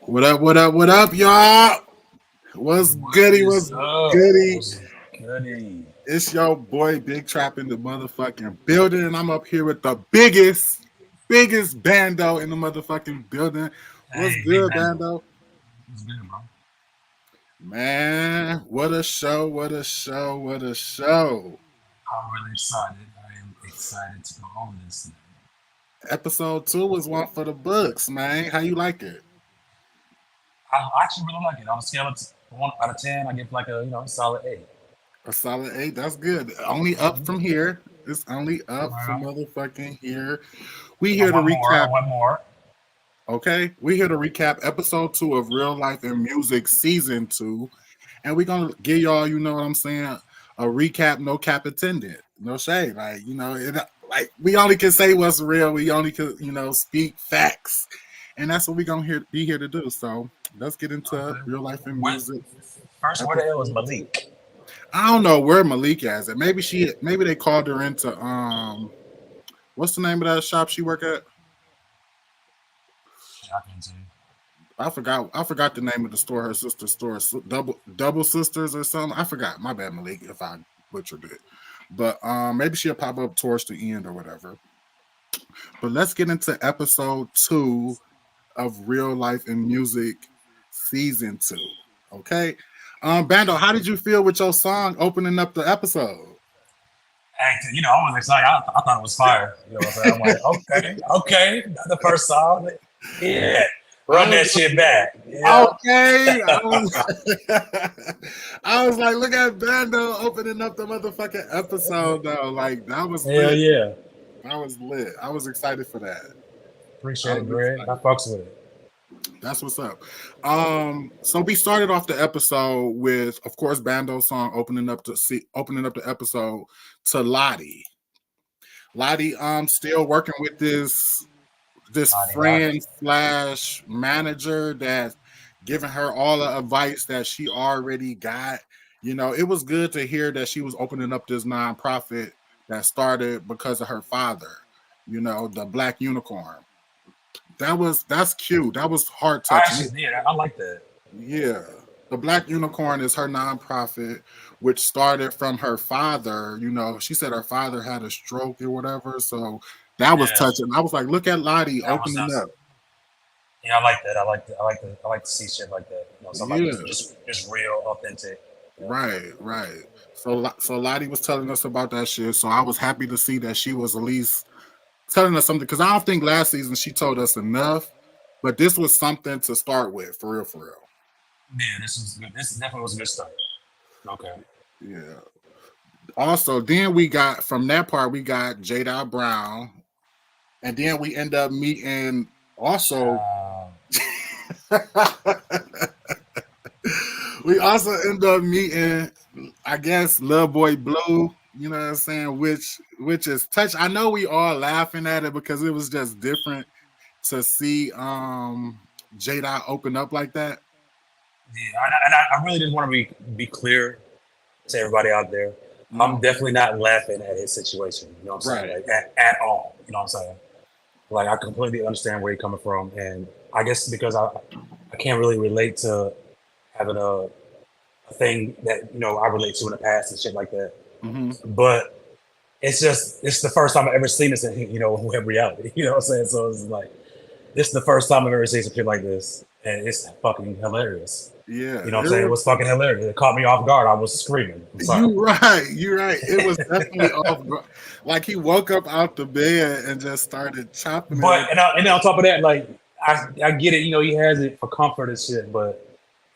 What up, what up, what up, y'all? What's What goody, is what's up? goody? What's goody? It's your boy Big Trap in the motherfucking building, and I'm up here with the biggest bando in the motherfucking building. What's Hey, Big good, Bando. bando? What's good, bro? Man, what a show, what a show, what a show. I'm really excited. I am excited to go over this thing. Episode 2 was one for the books, man. How you like it? I actually really like it. On a scale of 1 out of 10, I give like a solid 8. A solid 8, that's good. Only up from here. It's only up from Well, motherfucking here. We I here to want more. recap. I want more. Okay, we here to recap episode 2 of Real Life and Music season 2, and we're gonna give y'all, you know what I'm saying, a recap, no cap attended, no shade, like like we only can say what's real, we only can speak facts, and that's what we're gonna be here to do. So let's get into Okay. Real Life and What? Music First, where the hell is episode. Malik? I don't know where Malik is at. Maybe they called her into what's the name of that shop she work at? Shit, I can't see. I forgot the name of the store. Her sister store, Double Sisters or something. I forgot. My bad, Malik, if I butchered it. But maybe she'll pop up towards the end or whatever. But let's get into episode 2 of Real Life and Music season 2. Okay. Bando, how did you feel with your song opening up the episode? Hey, I was excited. I thought it was fire. You know what I'm saying? I'm like, okay, not the first song. Yeah, I run was that shit back. Yeah. okay. I was like, look at Bando opening up the motherfucking episode though. Like that was Hell lit. yeah. I was lit. I was excited for that. I Appreciate it, was Greg. I excited. fucks with it. That's what's up. So we started off the episode with, of course, Bando's song opening up the episode to Lottie. Lottie, still working with this Lottie Dottie. friend slash manager that's giving her all the advice that she already got. It was good to hear that she was opening up this nonprofit that started because of her father. The Black Unicorn. That's cute. That was heart I touching. actually did. I like that. Yeah. The Black Unicorn is her nonprofit, which started from her father. She said her father had a stroke or whatever. So that was Yeah, touching. I was like, look at Lottie that was opening us. up. Yeah, I like that. I like to see shit like that. Somebody Yeah, just real, authentic. Yeah. right. So Lottie was telling us about that shit. So I was happy to see that she was at least telling us something because I don't think last season she told us enough, but this was something to start with, for real, for real. Yeah, this was good. This definitely was a good start. Okay. Yeah. Also, then we got from that part we got Jada Brown, and then we end up meeting also. Uh, We also end up meeting, I guess, Lil Boy Blue. You know what I'm saying? Which is touch. I know we all laughing at it because it was just different to see Jada open up like that. yeah, and I really just want to be clear to everybody out there. I'm Mhm. definitely not laughing at his situation. You know what I'm saying? Right. Like at all. You know what I'm saying? Like I completely understand where you're coming from, and I guess because I can't really relate to having a thing that I relate to in the past and shit like that. Hmm. But it's the first time I've ever seen this in web reality. You know what I'm saying? So it's like this is the first time I've ever seen some shit like this, and it's fucking hilarious. Yeah. You know what I'm It saying? It was. was fucking hilarious. It caught me off guard. I was screaming. I'm sorry. You right. You right. It was definitely off. Like he woke up out the bed and just started chopping it with. And then on top of that, like I get it. He has it for comfort and shit, but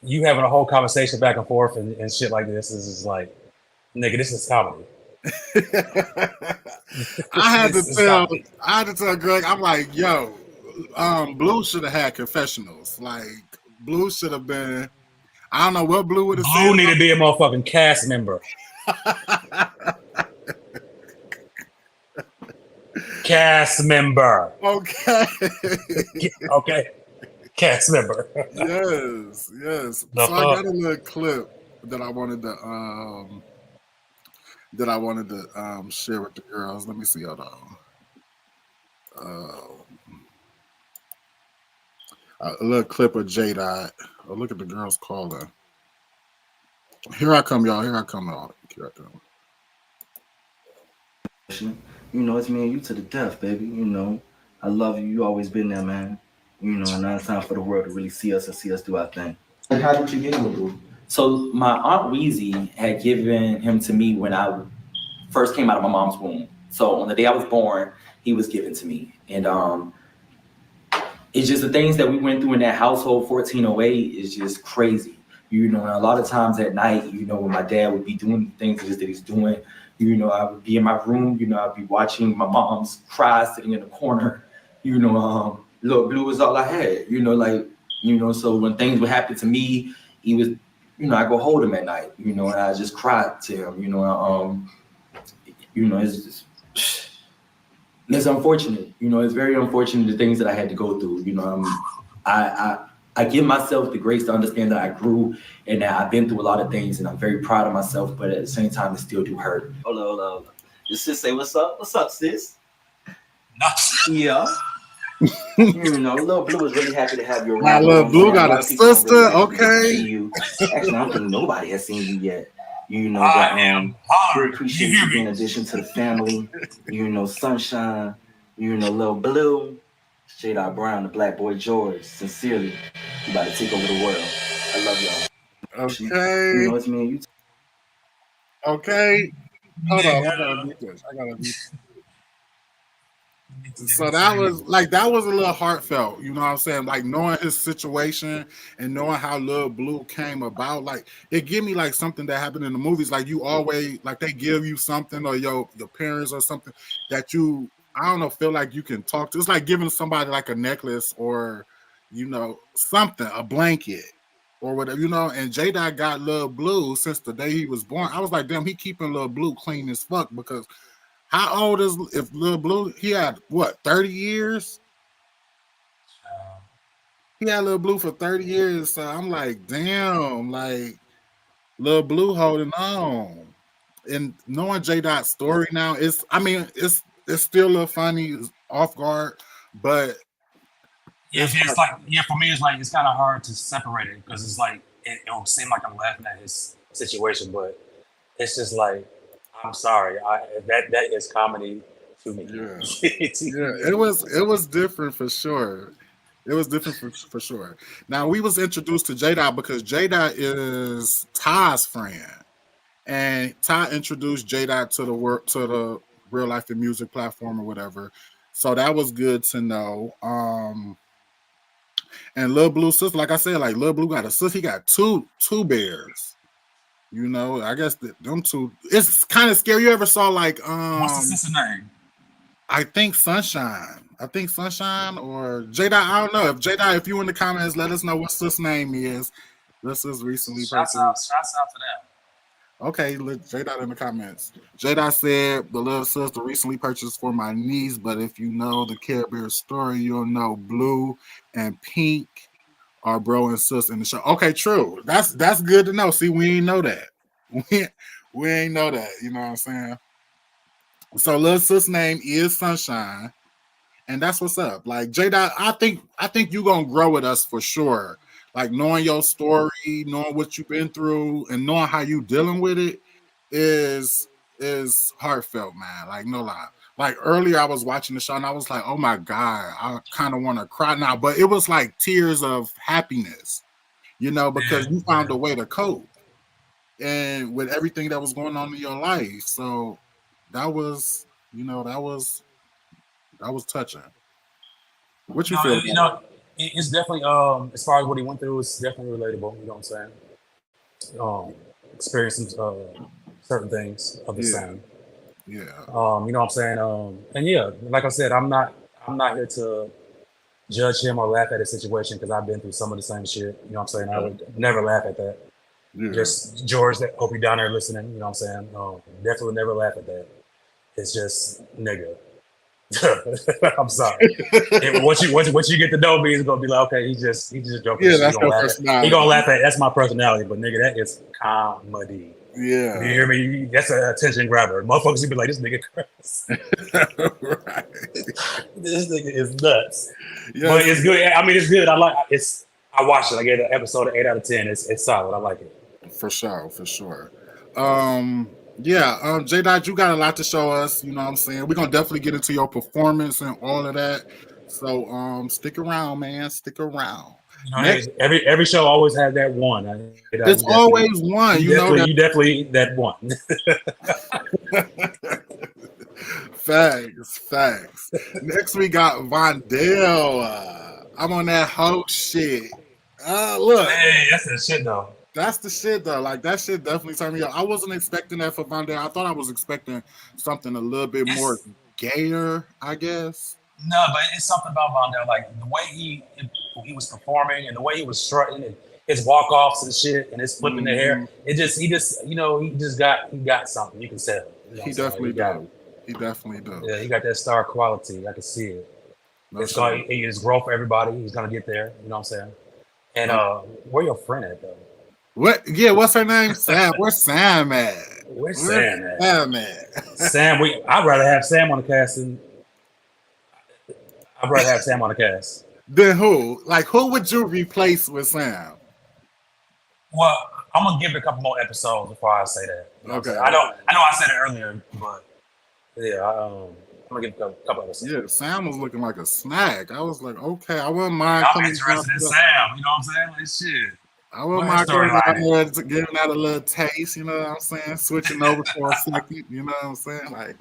you having a whole conversation back and forth and shit like this is just like, nigga, this is comedy. I had to This is tell comedy. I had to tell Greg, I'm like, yo, Blue should have had confessionals. Like Blue should have been I don't know what Blue would have said. Blue need to be a motherfucking cast member. Cast member. Okay. Okay. Cast member. Yes. The So I got a fuck? little clip that I wanted to share with the girls. Let me see. Hold on. Uh, A little clip of J Dot. Oh, look at the girls calling. Here I come, y'all. Here I come, y'all. Here I come. You know, it's me and you to the death, baby. You know, I love you. You always been there, man. You know, and now it's time for the world to really see us and see us do our thing. And how did you get him, boo? So my Aunt Weezy had given him to me when I first came out of my mom's womb. So on the day I was born, he was given to me. And it's just the things that we went through in that household, 1408, is just crazy. You know, and a lot of times at night, you know, when my dad would be doing the things that he's doing, you know, I would be in my room, you know, I'd be watching my mom's cry sitting in the corner. You know, Lil Blue was all I had, you know, like, you know, so when things would happen to me, he was, you know, I go hold him at night, you know, and I just cried to him, you know, it's just, it's unfortunate, you know, it's very unfortunate the things that I had to go through, you know, I give myself the grace to understand that I grew and that I've been through a lot of things and I'm very proud of myself, but at the same time, it still do hurt. Hold on. Your sis say, what's up? What's up, sis? Yeah. You know, Lil Blue is really happy to have you around. My Lil Blue got a sister, okay. You. Actually, I don't think nobody has seen you yet. You know, we appreciate you being an addition to the family. You know, Sunshine, you know, Lil Blue, J Dot Brown, the Black Boy George. Sincerely, you about to take over the world. I love y'all. Okay. You know, it's me and you. Okay. Hold on. I gotta beat this. So that was a little heartfelt, you know what I'm saying? Like knowing his situation and knowing how Lil Blue came about, like it give me like something that happened in the movies. Like you always like they give you something or your parents or something that you I don't know feel like you can talk to. It's like giving somebody like a necklace or you know something, a blanket or whatever, you know. And J Dot got Lil Blue since the day he was born. I was like, damn, he keeping Lil Blue clean as fuck because. How old is if Lil Blue? He had what 30 years? He had Lil Blue for 30 years. So I'm like, damn, like Lil Blue holding on. And knowing J Dot's story now, it's still a little funny, off guard, but it's like for me it's like it's kind of hard to separate it because it's like it'll seem like I'm laughing at his situation, but it's just like. I'm sorry. That is comedy to me. Yeah. It was different for sure. It was different for sure. Now we was introduced to J Dot because J Dot is Ty's friend, and Ty introduced J Dot to the Real Life and Music platform or whatever. So that was good to know. And Lil Blue sister, like I said, like Lil Blue got a sister. He got two bears. You know, I guess them two. It's kind of scary. You ever saw like what's the sister name? I think Sunshine. Or J Dot. I don't know if J Dot. If you in the comments, let us know what sister's name is. This is recently. Shouts out to them. Okay, J Dot in the comments. J Dot said the little sister recently purchased for my niece, but if you know the Care Bear story, you'll know Blue and Pink. Our bro and sis in the show. Okay, true. That's good to know. See, we ain't know that. We ain't know that. You know what I'm saying? So little sis name is Sunshine, and that's what's up. Like J Dot, I think you gonna grow with us for sure. Like knowing your story, knowing what you've been through, and knowing how you dealing with it is heartfelt, man. Like no lie. Like earlier, I was watching the show and I was like, "Oh my god, I kind of want to cry now." But it was like tears of happiness, you know, because you found a way to cope, and with everything that was going on in your life. So that was, you know, that was touching. What you feel? You know, it's definitely as far as what he went through, it's definitely relatable. You know what I'm saying? Experiencing certain things of the same. Yeah. You know what I'm saying? And yeah, like I said, I'm not here to judge him or laugh at his situation because I've been through some of the same shit. You know what I'm saying? I would never laugh at that. Yeah. Just George, that hope you're down there listening. You know what I'm saying? Definitely never laugh at that. It's just nigga. I'm sorry. Once you get to know me, it's gonna be like, okay, he's just joking. Yeah, that's your personality. He gonna laugh at. That's my personality, but nigga, that is comedy. Yeah. You hear me? That's an attention grabber. Motherfuckers would be like, this nigga crazy. Right. This nigga is nuts. Yes. But it's good. I mean, it's good. I watched it. I gave the episode an 8 out of 10. It's solid. I like it. For sure. J Dot, you got a lot to show us, you know what I'm saying? We're gonna definitely get into your performance and all of that. So stick around, man. Stick around. You know, every show always has that one. There's always one, you know. You definitely that one. Facts. Next we got Vondell. I'm on that whole shit. Look. Hey, that's the shit though. That's the shit though. Like that shit definitely turned me up. I wasn't expecting that for Vondell. I thought I was expecting something a little bit more gayer, I guess. No, but it's something about Vondell, like the way he was performing and the way he was strutting and his walk-offs and shit and his flipping the hair. He got something. You can tell. You know he definitely does. He definitely does. Yeah, he got that star quality. I can see it. It's growth for everybody. He's gonna get there. You know what I'm saying? And where your friend at though? What? Yeah, what's her name? Sam. Where's Sam at? Where's Sam at? Sam. I'd rather have Sam on the cast than. I'd rather have Sam on the cast. Then who? Like, who would you replace with Sam? Well, I'm gonna give it a couple more episodes before I say that. You know okay. I know I said it earlier, but yeah, I'm gonna give it a couple episodes. Yeah, Sam was looking like a snack. I was like, okay, I wouldn't mind. I'm interested in Sam. You know what I'm saying? Like shit. I wouldn't mind giving that a little taste. You know what I'm saying? Switching over for a second. You know what I'm saying? Like,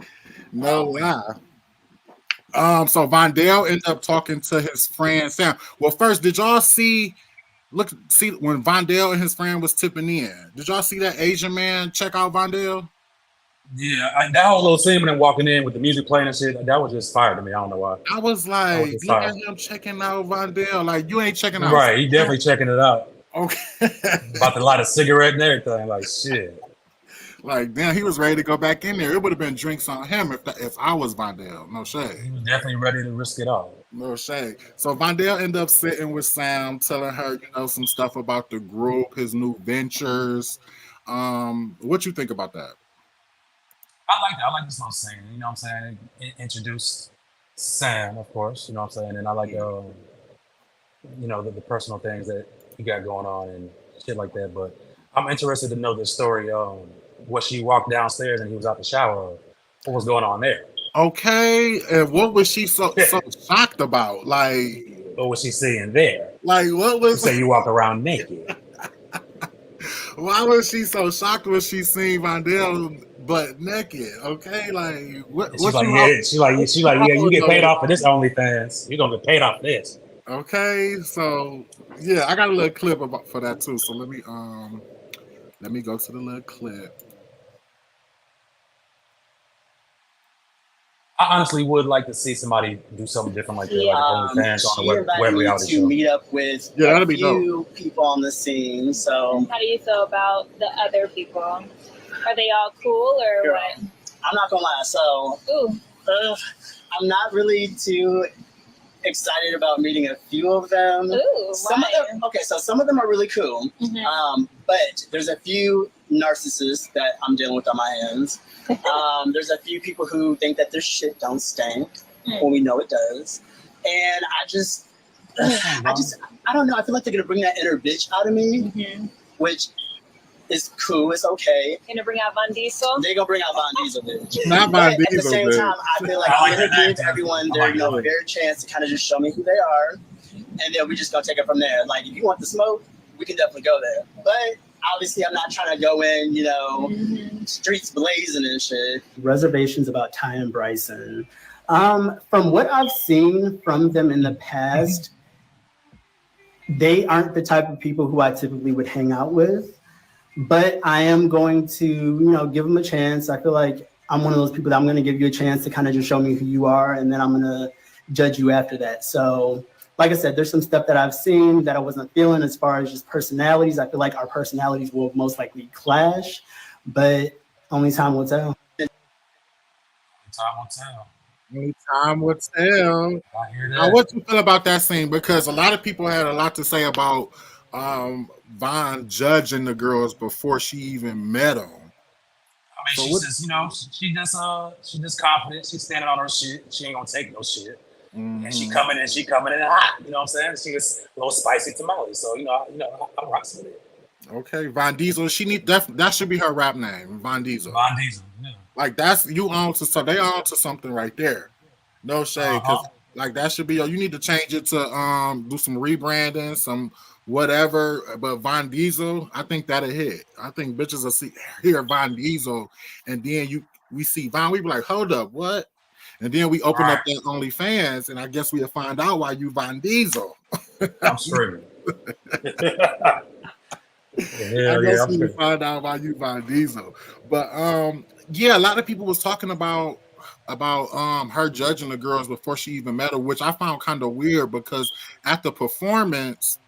no lie. So Vondell ended up talking to his friend Sam. Well, first, did y'all see when Vondell and his friend was tipping in? Did y'all see that Asian man check out Vondell? Yeah, that whole little scene when them walking in with the music playing and shit, that was just fire to me. I don't know why. I was like, look at him checking out Vondell. Like, you ain't checking out. Right, he definitely checking it out. Okay. About to light a cigarette and everything. Like, shit. Like, damn, he was ready to go back in there. It would have been drinks on him if I was Vondell. No shade. He was definitely ready to risk it all. No shade. So Vondell ended up sitting with Sam, telling her, some stuff about the group, his new ventures. What you think about that? I like that. I like this little scene. You know what I'm saying? It introduced Sam, of course. You know what I'm saying? And I like, the personal things that he got going on and shit like that. But I'm interested to know the story. What she walked downstairs and he was out the shower. What was going on there? Okay, and what was she so shocked about? Like, what was she seeing there? Like, what was? Say you walk around naked. Why was she so shocked when she seen Vondell butt naked? Okay, like what? She's like, you get paid off for this OnlyFans. You're gonna get paid off this. Okay, so yeah, I got a little clip for that too. So let me go to the little clip. I honestly would like to see somebody do something different like that, like OnlyFans on a web reality show. Meet up with a few people on the scene. So, how do you feel about the other people? Are they all cool or what? I'm not gonna lie. So, I'm not really too excited about meeting a few of them. Ooh, some of them, so some of them are really cool. Mm-hmm. But there's a few narcissists that I'm dealing with on my hands. There's a few people who think that their shit don't stink when we know it does. And I don't know. I feel like they're gonna bring that inner bitch out of me, which is cool. It's okay. Gonna bring out Von Diesel? They're gonna bring out Von Diesel, bitch. Not Von Diesel, at the same time, I feel like I'm gonna give everyone their fair chance to kind of just show me who they are, and then we just gonna take it from there. Like, if you want the smoke, we can definitely go there. But obviously, I'm not trying to go in, streets blazing and shit. Reservations about Ty and Bryson. From what I've seen from them in the past, they aren't the type of people who I typically would hang out with. But I am going to, give them a chance. I feel like I'm one of those people that I'm going to give you a chance to kind of just show me who you are, and then I'm going to judge you after that. So, like I said, there's some stuff that I've seen that I wasn't feeling as far as just personalities. I feel like our personalities will most likely clash, but only time will tell. Time will tell. Only time will tell. I hear that. Now, what you feel about that scene? Because a lot of people had a lot to say about Von judging the girls before she even met them. mean, So she's what? just, she just confident. She's standing on her shit. She ain't gonna take no shit. And she Mhm. coming in hot. You know what I'm saying? She was a little spicy tamale. So I'm rocking with it. Okay, Von Diesel. That should be her rap name, Von Diesel. Von Diesel. Yeah. Like that's you on to so they on to something right there. No shade, because Uh-huh. like that should be you need to change it to do some rebranding, some whatever. But Von Diesel, I think that'll hit. I think bitches will hear Von Diesel, and then we see Von, we be like, hold up, what? And then we open up Right. that OnlyFans, and I guess we'll find out why you Von Diesel. I'm screaming. I Hell yeah, guess I'm we will screaming. find out why you Von Diesel. But yeah, a lot of people was talking about her judging the girls before she even met her, which I found kind of weird because at the performance,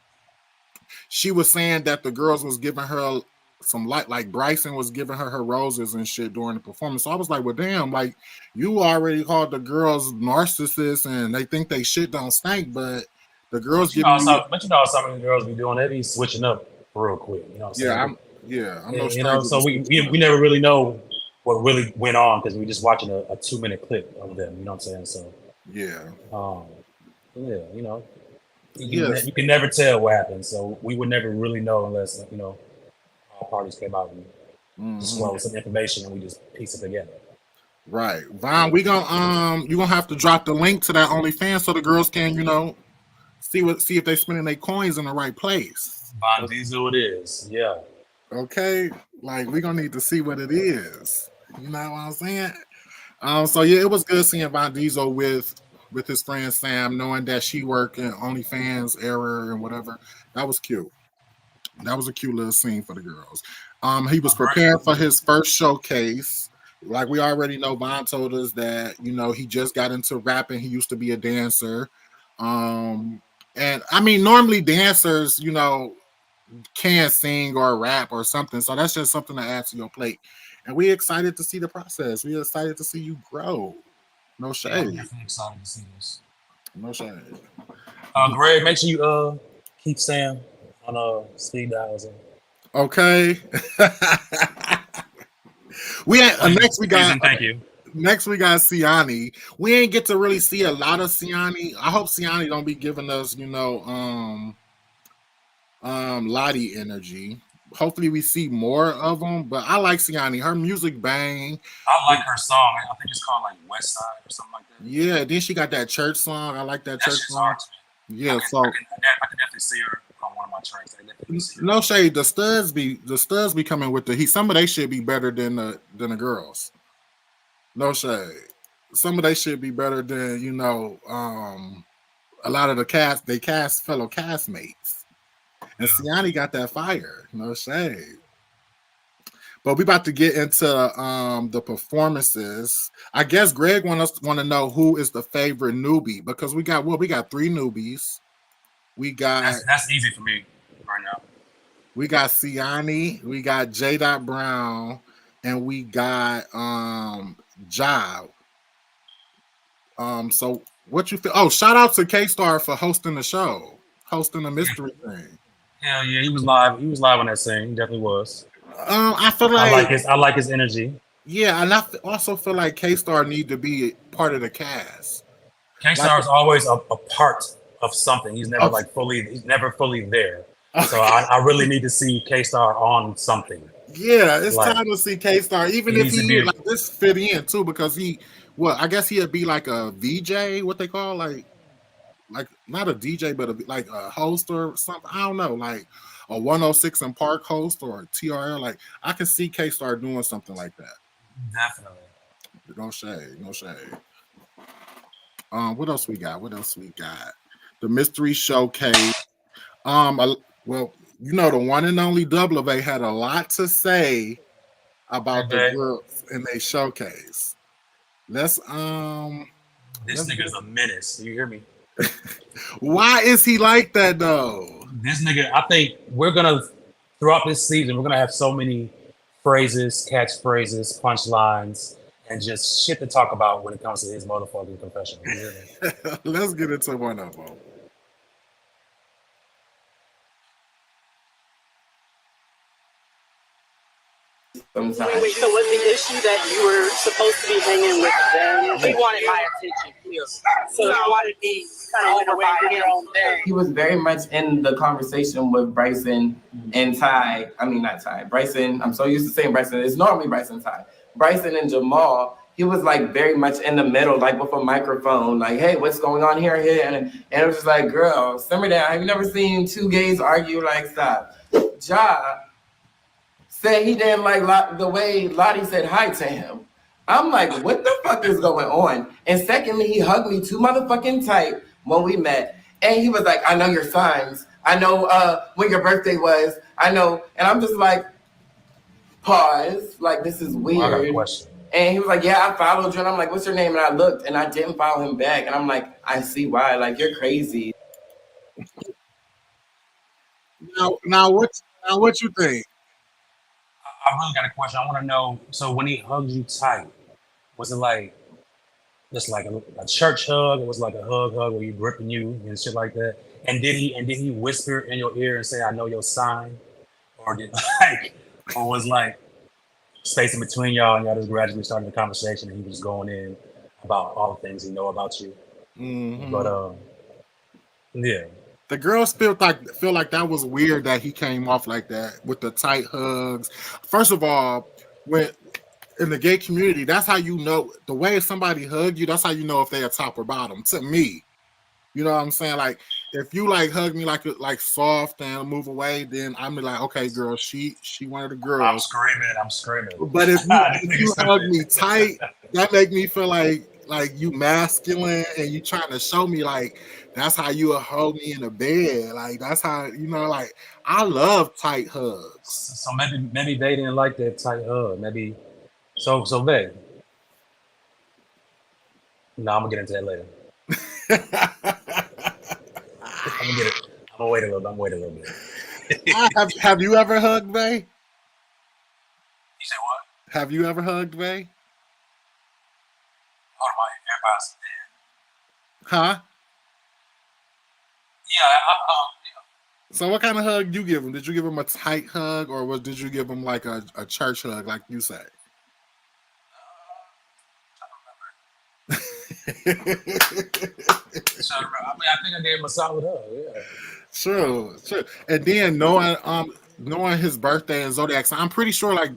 she was saying that the girls was giving her some like Bryson was giving her roses and shit during the performance. So I was like, well, damn, like you already called the girls narcissists and they think they shit don't stink, but the girls giving you Some of the girls be doing, they be switching up real quick. You know what I'm saying? I'm no stranger So to we never really know what really went on because we just watching a 2-minute clip of them. You know what I'm saying? So yeah. yeah, Yes. you can never tell what happened. So we would never really know unless all parties came out and disclosed some information and we just piece it together. Right. Von, we gonna you gonna have to drop the link to that OnlyFans so the girls can, see if they spending their coins in the right place. Von Diesel it is. Yeah. Okay. Like we gonna need to see what it is. You know what I'm saying? So yeah, it was good seeing Von Diesel with his friend Sam, knowing that she worked in OnlyFans era and whatever. That was cute. That was a cute little scene for the girls. He was preparing for his first showcase. Like we already know, Von told us that he just got into rapping. He used to be a dancer, and I mean normally dancers, can sing or rap or something. So that's just something to add to your plate. And we excited to see the process. We excited to see you grow. No I'm shade. definitely excited to see this. No shade. Greg, make sure you keep Sam on speed dials. Okay. Next we got thank you. Next we got Siani. We ain't get to really see a lot of Siani. I hope Siani don't be giving us, Lottie energy. Hopefully we see more of them. But I like Siani. Her music bang. I like her song. I think it's called like West Side or something like that. Yeah, then she got that church song. I like that church shit's song. hard to me. Yeah, I can definitely see her on one of my tracks. No shade. The studs be coming with the heat. Some of they should be better than the girls. No shade. Some of they should be better than a lot of the cast. They cast fellow castmates. And Siani got that fire. No shade. But we about to get into the performances. I guess Greg want to know who is the favorite newbie because we got 3 newbies. We got that's easy for me right now. We got Siani, we got J. Brown, and we got Job. So what you feel? Oh, shout out to K-Star for hosting the show, hosting the mystery thing. Hell yeah, he was live. He was live on that scene. He definitely was. I feel like I like his energy. Yeah, and I also feel like K-Star need to be part of the cast. K-Star is always a part of something. He's never he's never fully there. So I really need to see K-Star on something. Yeah, it's time to see K-Star, even if he this fit in too, because I guess he'd be like a VJ, what they call like not a DJ, but like a host or something. I don't know, like a 106 and Park host or a TRL. Like I can see K-Star doing something like that. Definitely. No shade. What else we got? The mystery showcase. Well, the one and only W had a lot to say about the girls in their showcase. This nigga's a menace. Do you hear me? Why is he like that though? This nigga, I think throughout this season, we're gonna have so many phrases, catchphrases, punchlines, and just shit to talk about when it comes to his motherfucking confession. You hear me? Let's get into one of them. sometimes. Wait, so was the issue that you were supposed to be hanging with them? He wanted my attention, clearly. So you wanted me kind of went away with your own thing. He was very much in the conversation with Bryson and Ty. I mean, not Ty. Bryson, I'm so used to saying Bryson. It's normally Bryson Ty. Bryson and Jamal, he was like very much in the middle, like with a microphone, like, hey, what's going on here? And it was just like, girl, simmer down. Have you never seen two gays argue? Like, stop. Ja said he didn't like the way Lottie said hi to him. I'm like, what the fuck is going on? And secondly, he hugged me too motherfucking tight when we met. And he was like, I know your signs. I know when your birthday was. I know. And I'm just like, pause. Like, this is weird. I got a question. And he was like, yeah, I followed you. And I'm like, what's your name? And I looked and I didn't follow him back. And I'm like, I see why. Like, you're crazy. Now what you think? I really got a question. I want to know. So when he hugged you tight, was it like just like a church hug? It was like a hug where he gripping you and shit like that. And did he whisper in your ear and say, "I know your sign," or was like space in between y'all and y'all just gradually started the conversation and he was going in about all the things he know about you. Mm-hmm. But yeah. The girls feel like that was weird that he came off like that with the tight hugs. First of all, when in the gay community, that's how you know the way somebody hug you. That's how you know if they're top or bottom. To me, you know what I'm saying? Like if you like hug me like soft and move away, then I'm like, okay, girl, she one of the girls. I'm screaming. But if you hug me tight, that make me feel like you masculine and you trying to show me like that's how you would hold me in the bed. Like that's how, you know, like I love tight hugs. So maybe they didn't like that tight hug. Maybe so they. No, I'm gonna get into that later. I'm gonna wait a little bit. Have you ever hugged Vay? You said what? Have you ever hugged Vay? Hold on, my AirPods. Huh? Yeah. So what kind of hug you give him? Did you give him a tight hug or did you give him like a church hug like you say? I think I gave him a solid hug. Yeah. Sure. And then knowing his birthday and zodiac sign, I'm pretty sure like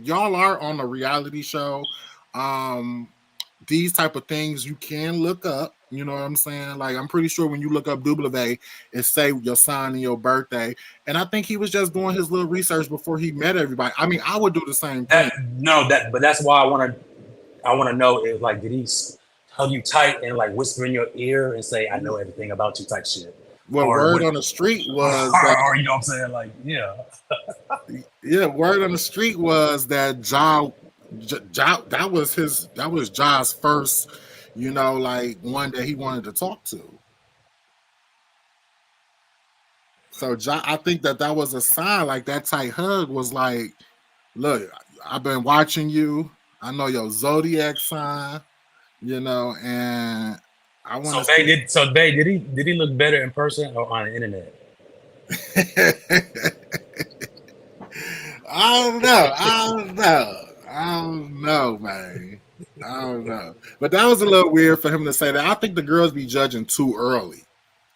y'all are on a reality show. These type of things you can look up. You know what I'm saying? Like I'm pretty sure when you look up Dublavay, it say your sign and your birthday. And I think he was just doing his little research before he met everybody. I mean, I would do the same thing. But that's why I want to know if like did he hug you tight and like whisper in your ear and say I know everything about you type shit. Well, word on the street was or you know what I'm saying? Like, yeah. Yeah, word on the street was that that was Ja's first, you know, like one that he wanted to talk to. So I think that was a sign, like that tight hug was like, look, I've been watching you. I know your zodiac sign, you know, and I want to. So did he look better in person or on the internet? I don't know, man. I don't know. But that was a little weird for him to say that. I think the girls be judging too early.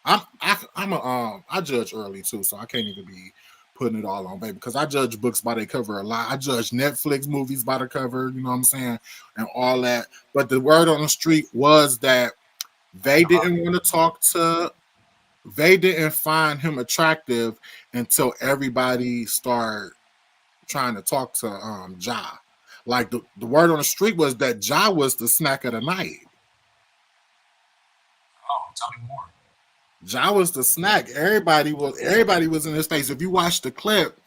I judge early too, so I can't even be putting it all on baby because I judge books by their cover a lot. I judge Netflix movies by the cover, you know what I'm saying, and all that. But the word on the street was that they didn't want to talk to. They didn't find him attractive until everybody started trying to talk to Ja. Like the word on the street was that Ja was the snack of the night. Oh, tell me more. Ja was the snack. Everybody was in his face. If you watch the clip,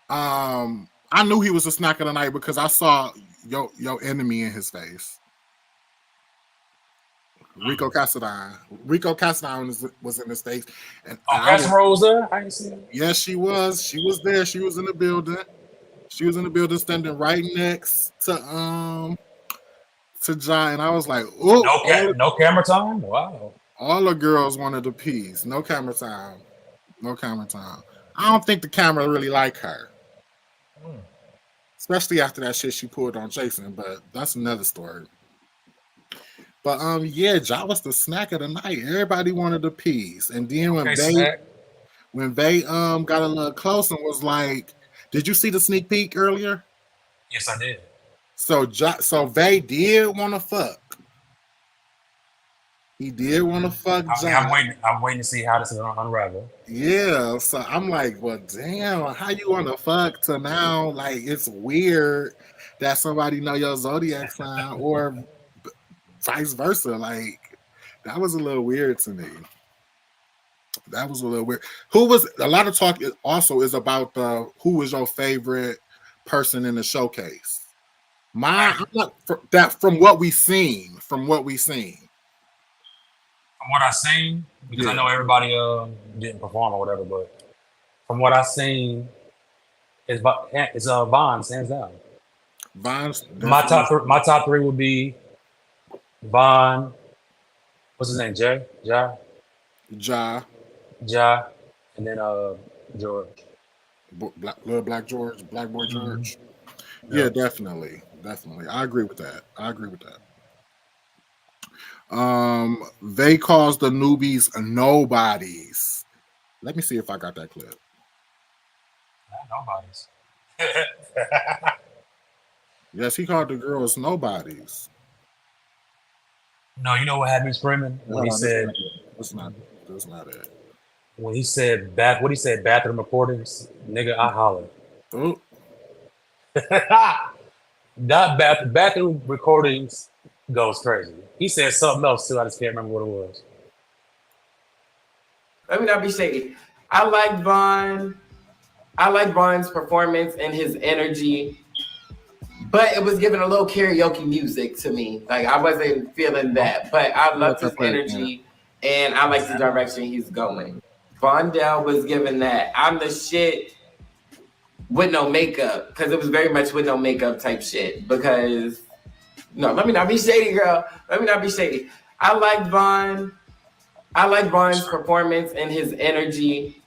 I knew he was the snack of the night because I saw your enemy in his face. Rico Cassadine. Rico Cassadine was in his face. And Rosa? I didn't see her. Yes, she was. She was there. She was in the building. She was in the building, standing right next to Ja, and I was like, "Oh, no camera time! Wow!" All the girls wanted a piece. No camera time. No camera time. I don't think the camera really like her. especially after that shit she pulled on Jason. But that's another story. But yeah, Ja was the snack of the night. Everybody wanted a piece, and then Okay, snack. when they got a little close and was like, "Did you see the sneak peek earlier?" Yes, I did. So Vay did want to fuck. He did want to fuck Ja. I'm waiting to see how this is gonna unravel. Yeah, so I'm like, well, damn, how you want to fuck to now? Like, it's weird that somebody know your zodiac sign or vice versa. Like, that was a little weird to me. That was a little weird. Who was a lot of talk also is about who was your favorite person in the showcase? I'm not from what we seen. From what I seen, because I know everybody didn't perform or whatever, but from what I seen, it's Von's hands down. Von's my top three would be Von. What's his name? Ja, and then George. Little Black George, Black Boy George. Mm-hmm. Yeah, definitely. I agree with that. They calls the newbies nobodies. Let me see if I got that clip. Nobodies. Yes, he called the girls nobodies. No, you know what had me screaming when he said that's not it. When he said bathroom recordings, nigga, I hollered. Oh. That bathroom recordings goes crazy. He said something else too. I just can't remember what it was. Let me not be shady. I like Von. I like Von's performance and his energy, but it was giving a little karaoke music to me. Like, I wasn't feeling that, but I loved his energy and I like the direction he's going. Vondell was giving that I'm the shit with no makeup, because it was very much with no makeup type shit. Because, no, let me not be shady, girl. Let me not be shady. I like Von. I like Von's performance and his energy,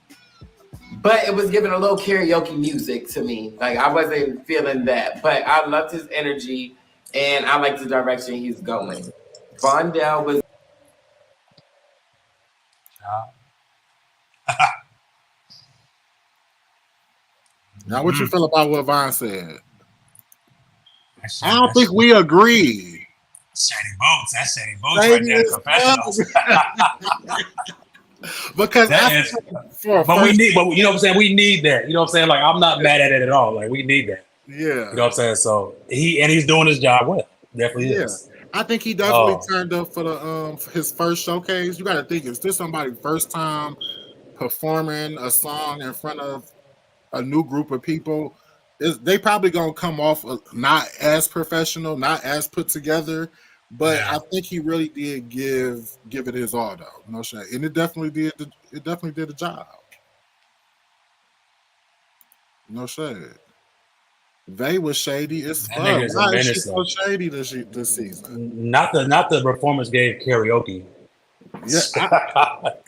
but it was giving a little karaoke music to me. Like, I wasn't feeling that, but I loved his energy and I like the direction he's going. Vondell was. Now, what you feel about what Von said? I don't think we agree. Shady boots. That's shady boots right there. Professionals. Because we need, but you know what I'm saying? We need that. You know what I'm saying? Like, I'm not mad at it at all. Like, we need that. Yeah. You know what I'm saying? So he's doing his job well. Definitely is. I think he definitely turned up for the for his first showcase. You got to think, is this somebody's first time performing a song in front of a new group of people? They probably gonna come off not as professional, not as put together, but I think he really did give it his all, though. No shade, and it definitely did. It definitely did the job. No shade. They was shady as fuck. Why is she so shady this season? Not the performance gave karaoke. Yeah,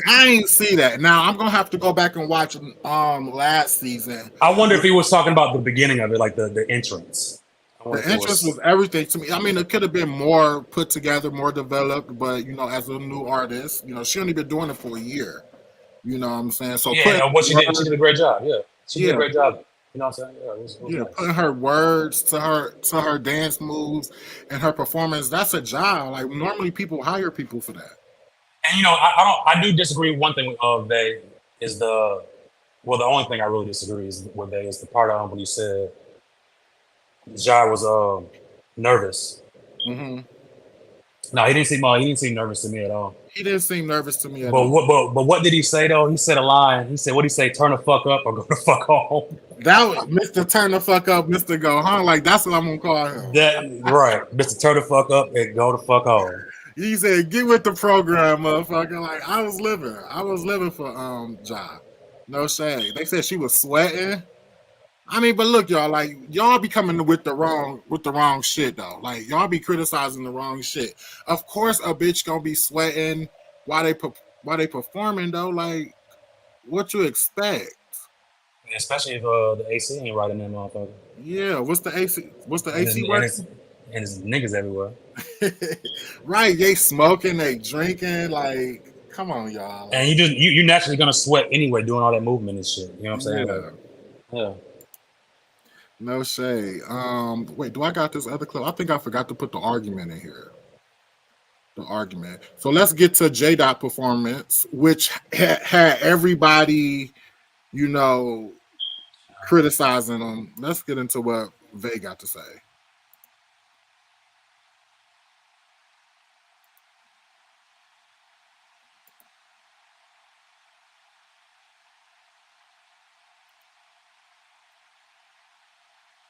I ain't see that. Now I'm gonna have to go back and watch last season. I wonder if he was talking about the beginning of it, like the entrance. The entrance was everything to me. I mean, it could have been more put together, more developed, but you know, as a new artist, you know, she only been doing it for a year. You know what I'm saying? So she did a great job. Yeah, she did a great job. You know what I'm saying? Yeah, it was nice. Putting her words to her dance moves and her performance, that's a job. Like, normally people hire people for that. And you know, I do disagree with one thing with Vay is the only thing I really disagree with Vay is the part when you said Ja was nervous. Mm-hmm. No, he didn't seem nervous to me at all. He didn't seem nervous to me at all. But what did he say though? He said a line. He said, "What did he say? Turn the fuck up or go the fuck home." That was Mr. Turn the fuck up, Mr. Go Home. Like, that's what I'm gonna call him. Right, Mr. Turn the fuck up and go the fuck home. He said, "Get with the program, motherfucker." Like, I was living for Ja. No shade. They said she was sweating. I mean, but look, y'all, like, y'all be coming with the wrong shit though. Like, y'all be criticizing the wrong shit. Of course, a bitch gonna be sweating while they performing though. Like, what you expect? Especially if the AC ain't right in that motherfucker. Yeah, what's the AC? What's the And AC it's, working? and it's niggas everywhere. Right, they smoking, they drinking. Like, come on, y'all. And you naturally gonna sweat anyway doing all that movement and shit. You know what I'm saying? Yeah, Like, yeah. no shade. Wait, do I got this other clip? I think I forgot to put the argument in here. The argument. So let's get to J Dot performance, which had everybody, you know, criticizing him. Let's get into what Vay got to say.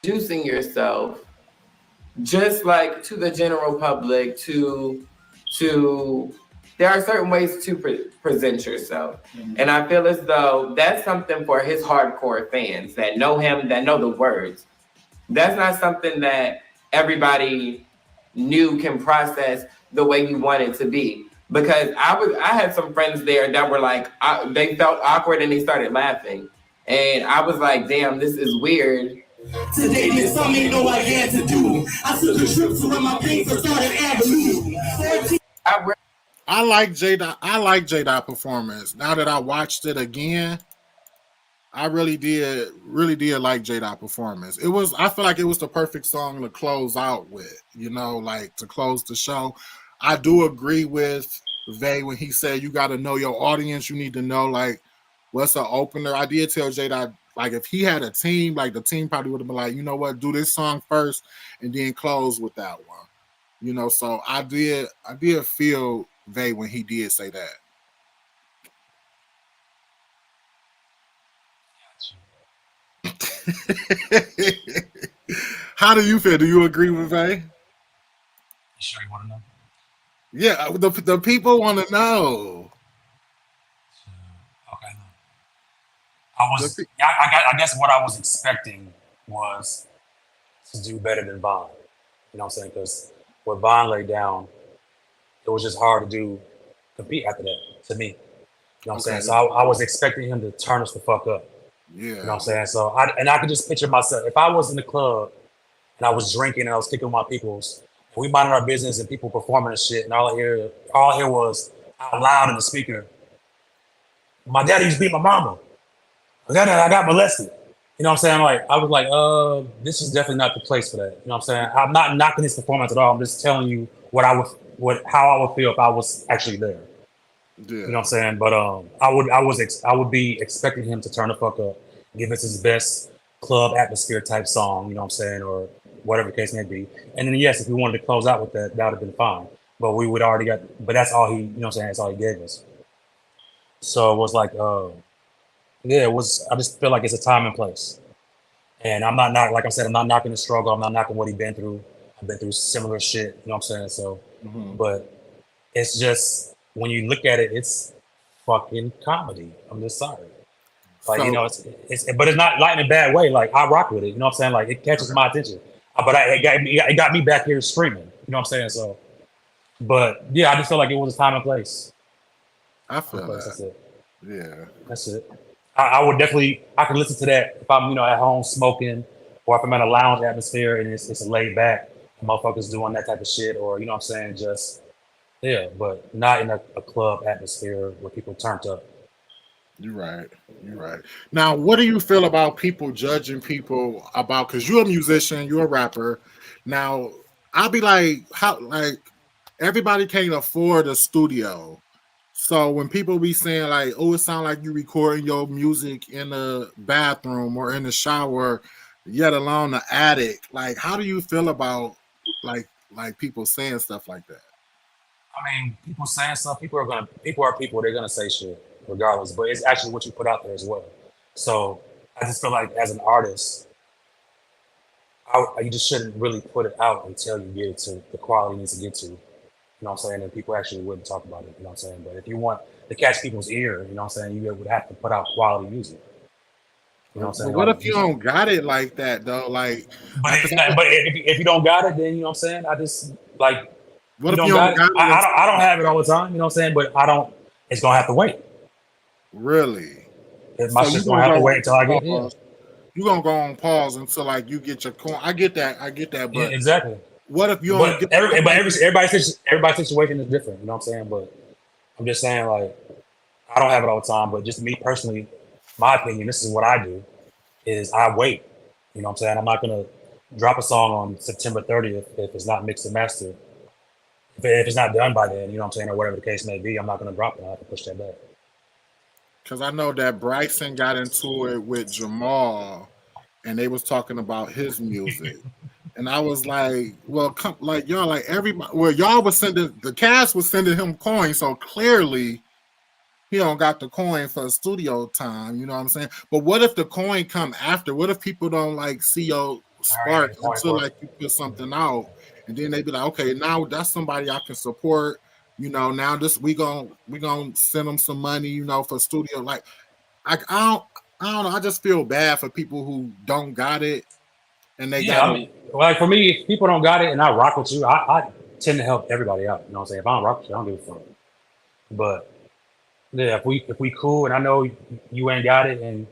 Introducing yourself, just like to the general public, to there are certain ways to present yourself. And I feel as though that's something for his hardcore fans that know him, that know the words. That's not something that everybody new can process the way you want it to be. Because I had some friends there that were like, they felt awkward and they started laughing. And I was like, damn, this is weird. Today there's something you know I had to do. I took a trip to where my painter started Avenue. I like J Dot. I like J Dot performance. Now that I watched it again, I really did like J Dot performance. It was, I feel like it was the perfect song to close out with, you know, like to close the show. I do agree with Vay when he said you got to know your audience. You need to know like what's an opener. I did tell J Dot, like if he had a team, like the team probably would have been like, you know what, do this song first and then close with that one. You know, so I did feel Vay when he did say that. How do you feel? Do you agree with Vay? You sure you want to know? Yeah, the people want to know. Okay. I guess what I was expecting was to do better than Von. You know what I'm saying? Because what Von laid down, it was just hard to compete after that, to me. You know what I'm saying? So I was expecting him to turn us the fuck up. Yeah. You know what I'm saying? So I could just picture myself, if I was in the club and I was drinking and I was kicking with my peoples, and we minded our business and people performing and shit, and all I hear was out loud in the speaker, my daddy used to beat my mama. I got molested. You know what I'm saying? Like, I was like, this is definitely not the place for that. You know what I'm saying? I'm not knocking his performance at all. I'm just telling you how I would feel if I was actually there. Yeah. You know what I'm saying? But I would be expecting him to turn the fuck up, give us his best club atmosphere type song, you know what I'm saying, or whatever the case may be. And then yes, if we wanted to close out with that, that would have been fine. But we would already but that's all he, you know what I'm saying, that's all he gave us. So it was like, yeah, it was, I just feel like it's a time and place. And I'm not like I said, I'm not knocking the struggle, I'm not knocking what he's been through. I've been through similar shit, you know what I'm saying? So, but it's just, when you look at it, it's fucking comedy. I'm just sorry. Like, so, you know, but it's not like in a bad way. Like, I rock with it. You know what I'm saying? Like, it catches my attention. But it got me back here screaming. You know what I'm saying? So, but yeah, I just feel like it was a time and place. I feel that. That's it. Yeah. That's it. I would definitely, I can listen to that if I'm, you know, at home smoking, or if I'm in a lounge atmosphere and it's laid back, motherfuckers doing that type of shit, or, you know what I'm saying, just, yeah, but not in a club atmosphere where people turned up. You're right. You're right. Now, what do you feel about people judging people about, because you're a musician, you're a rapper. Now, I'll be like, how, like, everybody can't afford a studio. So when people be saying like, oh, it sounds like you recording your music in the bathroom or in the shower, yet alone the attic, like, how do you feel about like people saying stuff like that? I mean, people saying stuff, people are people, they're gonna say shit regardless, but it's actually what you put out there as well. So I just feel like as an artist, you just shouldn't really put it out until you get it to the quality it needs to get to. You know what I'm saying? And people actually wouldn't talk about it, you know what I'm saying? But if you want to catch people's ear, you know what I'm saying, you would have to put out quality music. You know what I'm saying? But what if you don't got it like that though? Like, but if you don't got it, then you know what I'm saying? I just like, what if you don't got it? I don't have it all the time, you know what I'm saying? But it's gonna have to wait. Really? My So you shit's gonna gonna have to go wait until I on get yeah. pause. You gonna go on pause until like you get your coin. I get that. Yeah, But exactly. what if you don't But get? everybody's situation is different. You know what I'm saying? But I'm just saying, like, I don't have it all the time. But just me personally, my opinion, this is what I do: is I wait. You know what I'm saying? I'm not gonna drop a song on September 30th if it's not mixed and mastered. If it's not done by then, you know what I'm saying, or whatever the case may be, I'm not gonna drop it. I have to push that back. Because I know that Bryson got into it with Jamal, and they was talking about his music. And I was like, well, come, like y'all, like everybody, well, y'all was sending, the cast was sending him coins, so clearly he don't got the coin for studio time. You know what I'm saying? But what if the coin come after? What if people don't like see your spark until like you put something out, and then they be like, okay, now that's somebody I can support. You know, now this we gonna send them some money. You know, for studio. Like, I don't know. I just feel bad for people who don't got it. And they I mean, like for me, if people don't got it and I rock with you, I tend to help everybody out. You know what I'm saying? If I don't rock with you, I don't give a fuck. But yeah, if we cool and I know you ain't got it and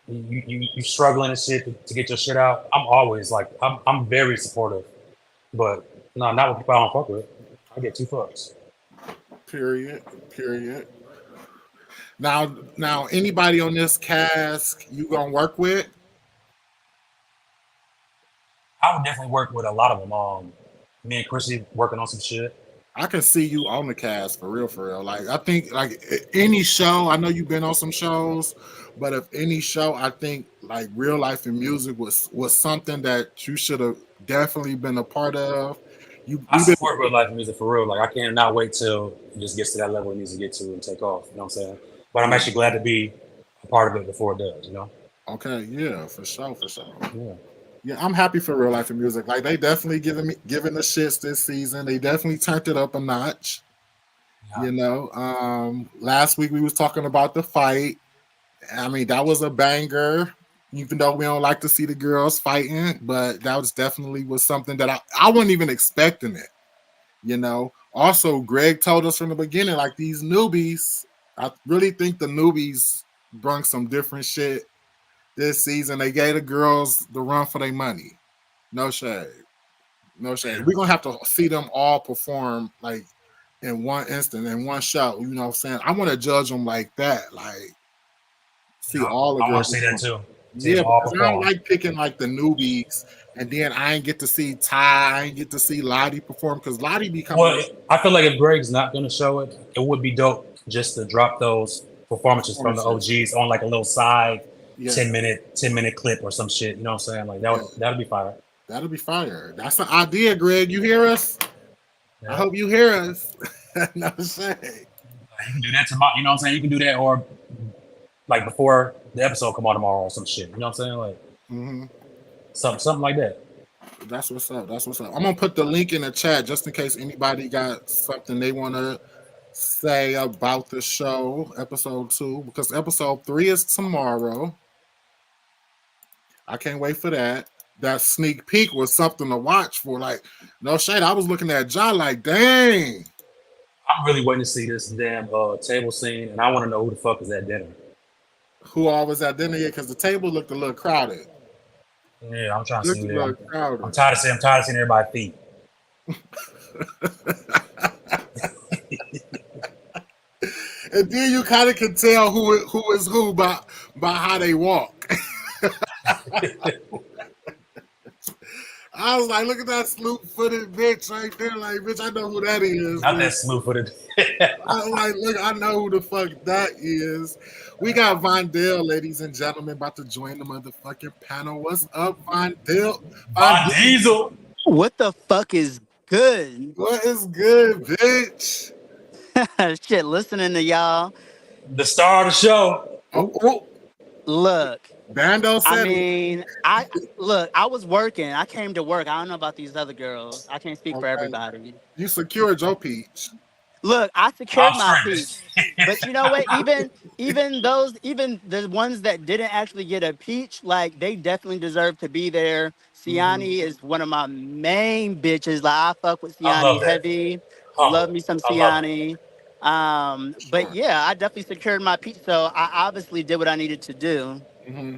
you struggling and shit to get your shit out, I'm always like I'm very supportive. But no, not with people I don't fuck with. I get 2 fucks. Period. Now anybody on this cast you gonna work with? I would definitely work with a lot of them. Me and Chrissy working on some shit. I can see you on the cast for real. Like I think like any show, I know you've been on some shows, but if any show, I think like Real Life and Music was something that you should have definitely been a part of. I support Real Life and Music for real. Like I cannot wait till it just gets to that level it needs to get to and take off. You know what I'm saying? But I'm actually glad to be a part of it before it does, you know? Okay, yeah, for sure. Yeah, I'm happy for Real Life and Music. Like they definitely giving the shits this season. They definitely turned it up a notch. Yeah. You know, last week we was talking about the fight. I mean, that was a banger. Even though we don't like to see the girls fighting, but that was definitely something that I wasn't even expecting it. You know. Also, Greg told us from the beginning, like these newbies. I really think the newbies brung some different shit this season. They gave the girls the run for their money. No shade. We're gonna have to see them all perform like in one instant, in one show. You know what I'm saying? I want to judge them like that. Like see all the girls. I want to see that too. Yeah, because I don't like picking like the newbies, and then I ain't get to see Ty, I ain't get to see Lottie perform because Lottie becomes. Well, I feel like if Greg's not gonna show it, it would be dope just to drop those performances from the OGs on like a little side 10-minute clip or some shit. You know what I'm saying? Like that'd be fire. That'll be fire. That's the idea, Greg. You hear us? Yeah. I hope you hear us. No shade. You can do that tomorrow. You know what I'm saying? You can do that or like before the episode come out tomorrow or some shit. You know what I'm saying? Like something like that. That's what's up. I'm gonna put the link in the chat just in case anybody got something they want to say about the show, episode 2, because episode 3 is tomorrow. I can't wait for that. That sneak peek was something to watch for. Like, no shade. I was looking at John like, dang. I'm really waiting to see this damn table scene, and I want to know who the fuck is at dinner. Who all was at dinner yet? Because the table looked a little crowded. Yeah, I'm trying to see that. I'm tired of seeing everybody's feet. And then you kind of can tell who is who by how they walk. I was like, look at that sloop-footed bitch right there. Like, bitch, I know who that is. Not that sloop-footed. I was like, look, I know who the fuck that is. We got Vondell, ladies and gentlemen, about to join the motherfucking panel. What's up, Vondell? Von Diesel. What the fuck is good? What is good, bitch? Shit, listening to y'all. The star of the show. Oh. Look. Bando said I mean, I was working. I came to work. I don't know about these other girls. I can't speak for everybody. You secured your peach. Look, I secured my peach. But you know what? Even the ones that didn't actually get a peach, like they definitely deserve to be there. Siani is one of my main bitches. Like I fuck with Siani heavy. Love me some Siani. But yeah, I definitely secured my peach, so I obviously did what I needed to do. Mm-hmm.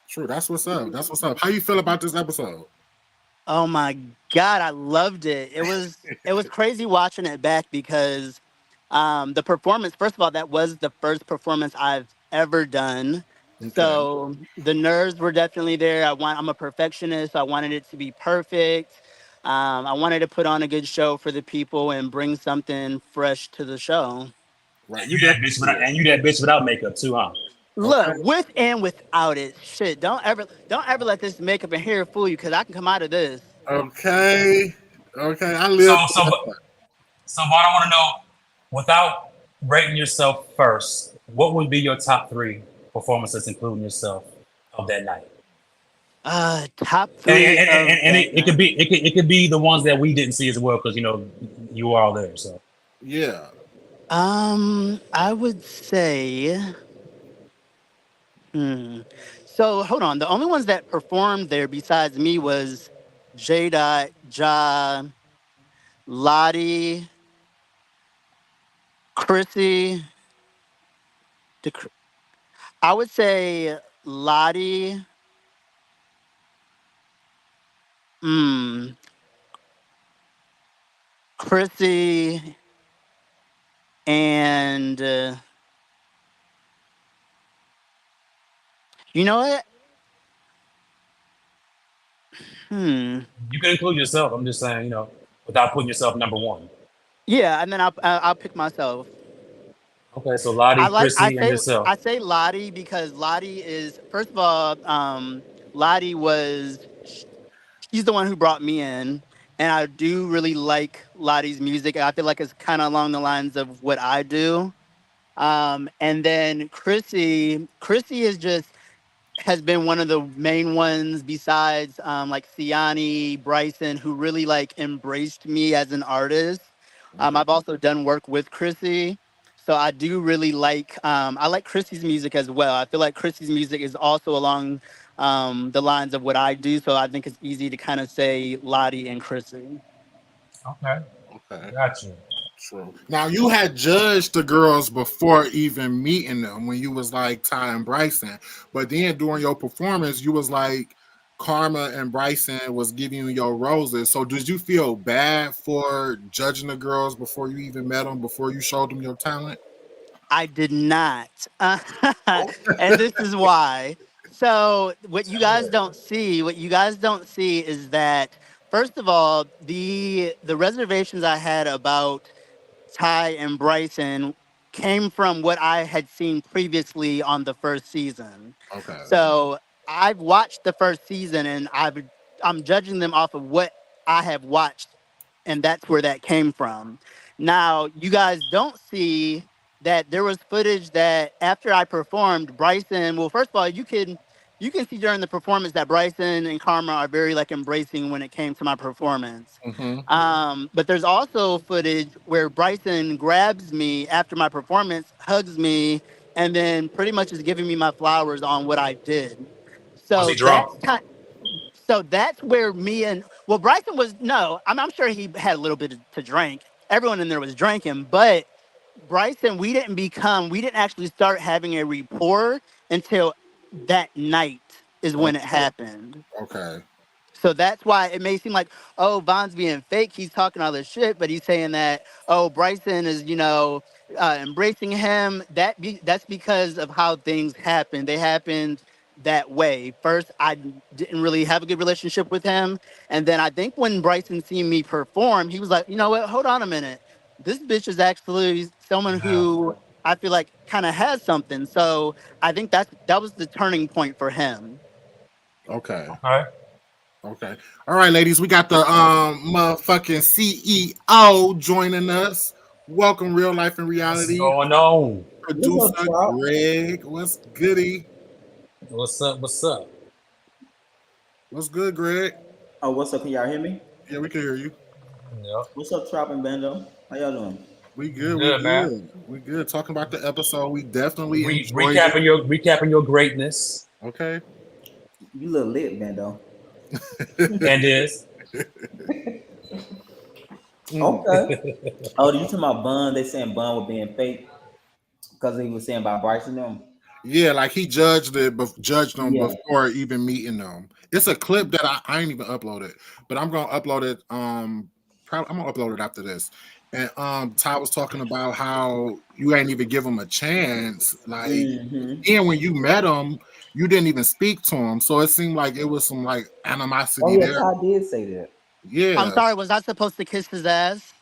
True. That's what's up. That's what's up. How you feel about this episode? Oh my God, I loved it. It was crazy watching it back because the performance, first of all, that was the first performance I've ever done. Okay. So the nerves were definitely there. I'm a perfectionist. So I wanted it to be perfect. I wanted to put on a good show for the people and bring something fresh to the show. Right. You that bitch without, and you that bitch without makeup too, huh? Look, with and without it, shit. Don't ever let this makeup and hair fool you, because I can come out of this. Okay. Okay. I So, live. so, so, but I want to know, without rating yourself first, what would be your top 3 performances, including yourself, of that night? Top 3. And it could be the ones that we didn't see as well, because you were all there. So Yeah. I would say. So hold on. The only ones that performed there besides me was J. Dot, Ja, Lottie, Chrissy. I would say Lottie. Chrissy and you know what? you can include yourself. I'm just saying, without putting yourself number 1. Yeah, and then I'll pick myself. Okay, so Lottie, Chrissy, and yourself. I say Lottie because Lottie is, first of all, Lottie she's the one who brought me in, and I do really like Lottie's music. I feel like it's kind of along the lines of what I do. And then Chrissy has been one of the main ones besides like Siani, Bryson, who really like embraced me as an artist. I've also done work with Chrissy. So I do really like, I like Chrissy's music as well. I feel like Chrissy's music is also along the lines of what I do. So I think it's easy to kind of say Lottie and Chrissy. Okay. Got you. True. Now you had judged the girls before even meeting them when you was like Ty and Bryson, but then during your performance, you was like Karma and Bryson was giving you your roses. So did you feel bad for judging the girls before you even met them, before you showed them your talent? I did not, and this is why. So what you guys don't see is that, first of all, the reservations I had about Ty and Bryson came from what I had seen previously on the first season. Okay. So I've watched the first season and I'm judging them off of what I have watched, and that's where that came from. Now, you guys don't see that there was footage that after I performed, Bryson, well, first of all, you can see during the performance that Bryson and Karma are very like embracing when it came to my performance. But there's also footage where Bryson grabs me after my performance, hugs me, and then pretty much is giving me my flowers on what I did. So Was he drunk? so that's where Bryson was, no, I'm sure he had a little bit to drink. Everyone in there was drinking, but Bryson, we didn't actually start having a rapport until that night is when it happened. Okay. So that's why it may seem like, oh, Von's being fake. He's talking all this shit, but he's saying that, oh, Bryson is, embracing him. That's because of how things happened. They happened that way. First, I didn't really have a good relationship with him. And then I think when Bryson seen me perform, he was like, you know what? Hold on a minute. This bitch is actually someone who I feel like kind of has something. So I think that was the turning point for him. Okay. All right. Okay. All right, ladies. We got the motherfucking CEO joining us. Welcome, Real Life and Reality. What's going on? Producer Greg. What's goody? What's up? What's up? What's good, Greg? Oh, what's up? Can y'all hear me? Yeah, we can hear you. Yeah. What's up, Trop and Bando? How y'all doing? We good. Good, we man. good. We good. Talking about the episode, we definitely enjoyed recapping your greatness. Okay. You look lit, Bando. And is. Okay. Oh, you talking about Bun? They saying Bun was being fake because he was saying about Bryson them. Yeah, like he judged them Yeah. before even meeting them. It's a clip that I ain't even uploaded, but I'm gonna upload it. Probably I'm gonna upload it after this. And Ty was talking about how you ain't even give him a chance. Like, and when you met him, you didn't even speak to him. So it seemed like it was some like animosity Oh yeah, there. Ty did say that. Yeah. I'm sorry, was I supposed to kiss his ass?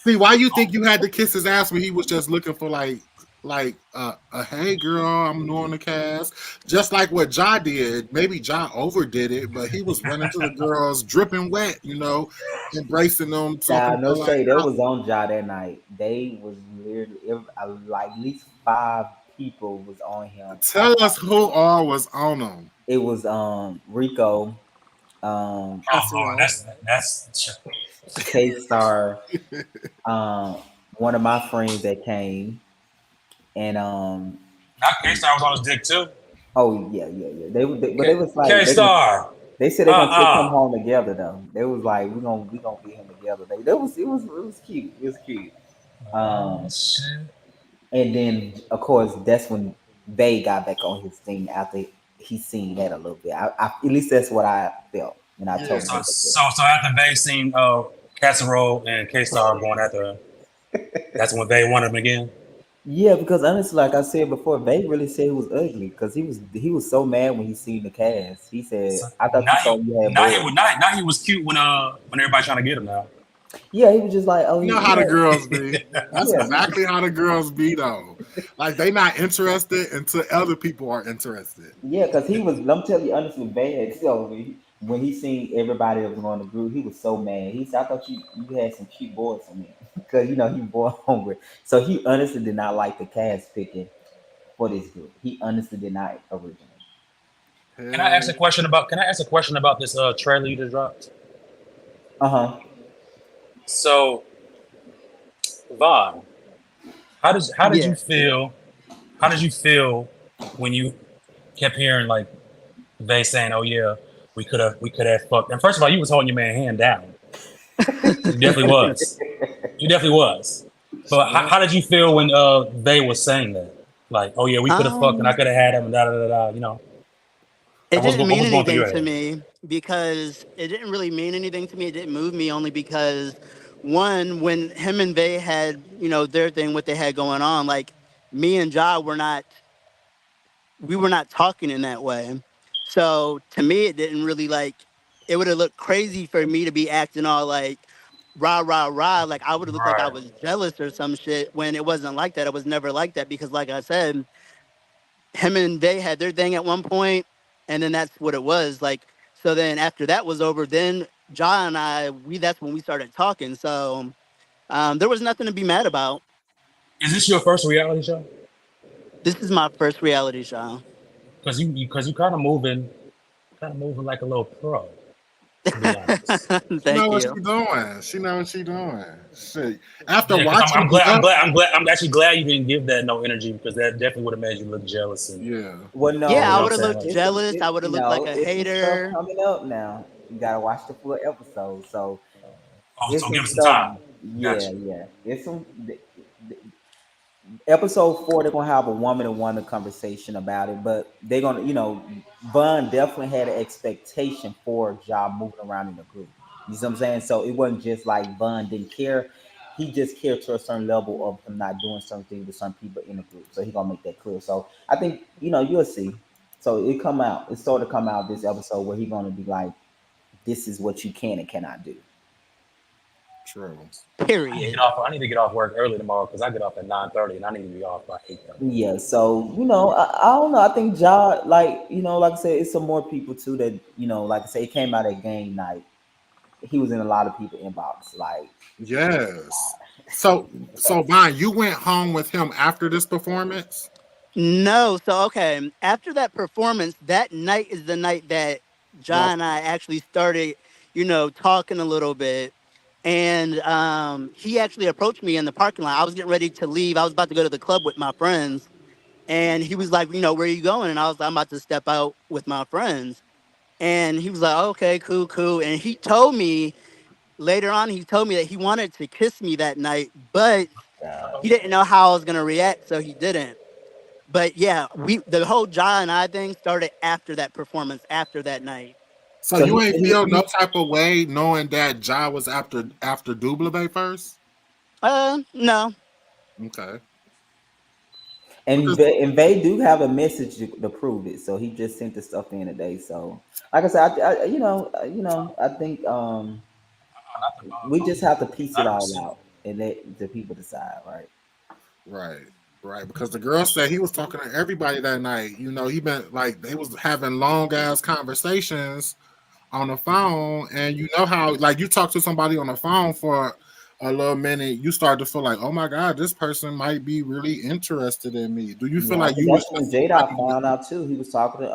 See, why you think you had to kiss his ass when he was just looking for like a hey girl, I'm new on the cast, just like what Ja did. Maybe Ja overdid it, but he was running to the girls dripping wet, embracing them, talking Nah, no to like shade. They was on Ja that night. They was literally like at least 5 people was on him. tell us who all was on them. It was Rico, Oh Lord, that's K-Star, one of my friends that came, and not K-Star was on his dick too. oh yeah. They was like K-Star. They said they're gonna take them home together though. They was like, we gonna get him together. It was cute. It was cute. And then of course that's when they got back on his thing after he seen that a little bit. I at least that's what I felt when I told him. So after Bay seen Casserole and K-Star going after, that's when Bay wanted him again. Yeah, because honestly, like I said before, Bay really said he was ugly because he was so mad when he seen the cast. He said, "I thought you told me you had now he was cute when everybody trying to get him now." Yeah, he was just like, "Oh, you know how the girls be." That's exactly how the girls be, though. Like they not interested until other people are interested. Yeah, because he was. I'm telling you, honestly, bad. So when he seen everybody that was on the group, he was so mad. He said, "I thought you had some cute boys on there," because he boy hungry. So he honestly did not like the cast picking for this group. He honestly did not originally. Can I ask a question about this trailer you just dropped? So, Vaughn, how did you feel? How did you feel when you kept hearing like they saying, "Oh yeah, we could have fucked"? And first of all, you was holding your man hand down. You definitely was. You definitely was. But how did you feel when they were saying that? Like, "Oh yeah, we could have fucked, and I could have had him," and da da da da. It didn't mean anything to me because it didn't really mean anything to me. It didn't move me only because, one, when him and Vay had, their thing, what they had going on, like me and Ja were not talking in that way. So to me, it didn't really it would have looked crazy for me to be acting all like rah, rah, rah. Like I would have looked like I was jealous or some shit when it wasn't like that. It was never like that because like I said, him and Vay had their thing at one point. And then that's what it was like. So then after that was over, then Ja and I, that's when we started talking. So there was nothing to be mad about. Is this your first reality show? This is my first reality show. Because you kind of moving like a little pro. To be honest. Thank you. What she doing. She know what she doing. Shit. After Yeah, watching, I'm actually glad you didn't give that no energy because that definitely would have made you look jealous. And, well, no. Yeah, I would have looked jealous. I would have looked like a hater. Coming up now, you gotta watch the full episode. So, so give us some time. Yeah, yeah. It's some. Episode 4, they're gonna have a woman-to-woman conversation about it, but they're gonna, Bun definitely had an expectation for Ja moving around in the group. You see what I'm saying? So it wasn't just like Bun didn't care; he just cared to a certain level of him not doing something with some people in the group. So he's gonna make that clear. So I think you'll see. So it started to come out this episode where he's gonna be like, "This is what you can and cannot do." True. Period. I need to get off work early tomorrow because I get off at 9:30 and I need to be off by 8:30. Yeah, so I don't know. I think Ja, like I said, it's some more people too that like I say, it came out at game night. He was in a lot of people's inbox. Like, yes. So Vaughn, you went home with him after this performance? No. So okay, after that performance, that night is the night that Ja and I actually started, talking a little bit. And he actually approached me in the parking lot. I was getting ready to leave. I was about to go to the club with my friends. And he was like, where are you going? And I was like, I'm about to step out with my friends. And he was like, okay, cool. And he told me, later on, he told me that he wanted to kiss me that night, but he didn't know how I was gonna react, so he didn't. But yeah, the whole Ja and I thing started after that performance, after that night. So So you he, ain't he, feel he no type of way knowing that Ja was after Double first? No. Okay. And they do have a message to prove it. So he just sent the stuff in today. So, like I said, I think we just have to piece it all out and let the people decide, right? Right. Because the girl said he was talking to everybody that night. You know, he been like they was having long ass conversations on the phone, and you know how like you talk to somebody on the phone for a little minute, you start to feel like, oh my god, this person might be really interested in me. Do you feel Yeah, I like think you that's was when J-Dot found out too. He was talking to